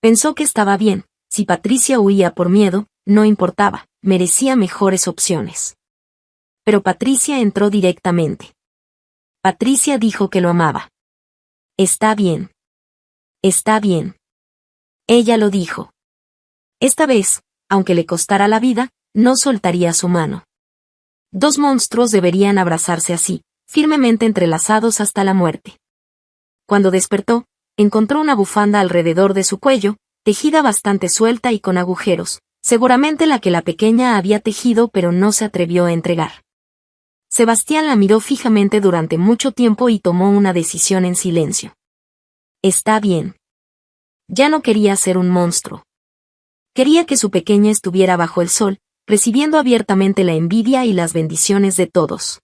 Speaker 1: Pensó que estaba bien, si Patricia huía por miedo, no importaba, merecía mejores opciones. Pero Patricia entró directamente. Patricia dijo que lo amaba. Está bien. Está bien. Ella lo dijo. Esta vez, aunque le costara la vida, no soltaría su mano. Dos monstruos deberían abrazarse así, firmemente entrelazados hasta la muerte. Cuando despertó, encontró una bufanda alrededor de su cuello, tejida bastante suelta y con agujeros, seguramente la que la pequeña había tejido pero no se atrevió a entregar. Sebastián la miró fijamente durante mucho tiempo y tomó una decisión en silencio. Está bien. Ya no quería ser un monstruo. Quería que su pequeña estuviera bajo el sol, recibiendo abiertamente la envidia y las bendiciones de todos.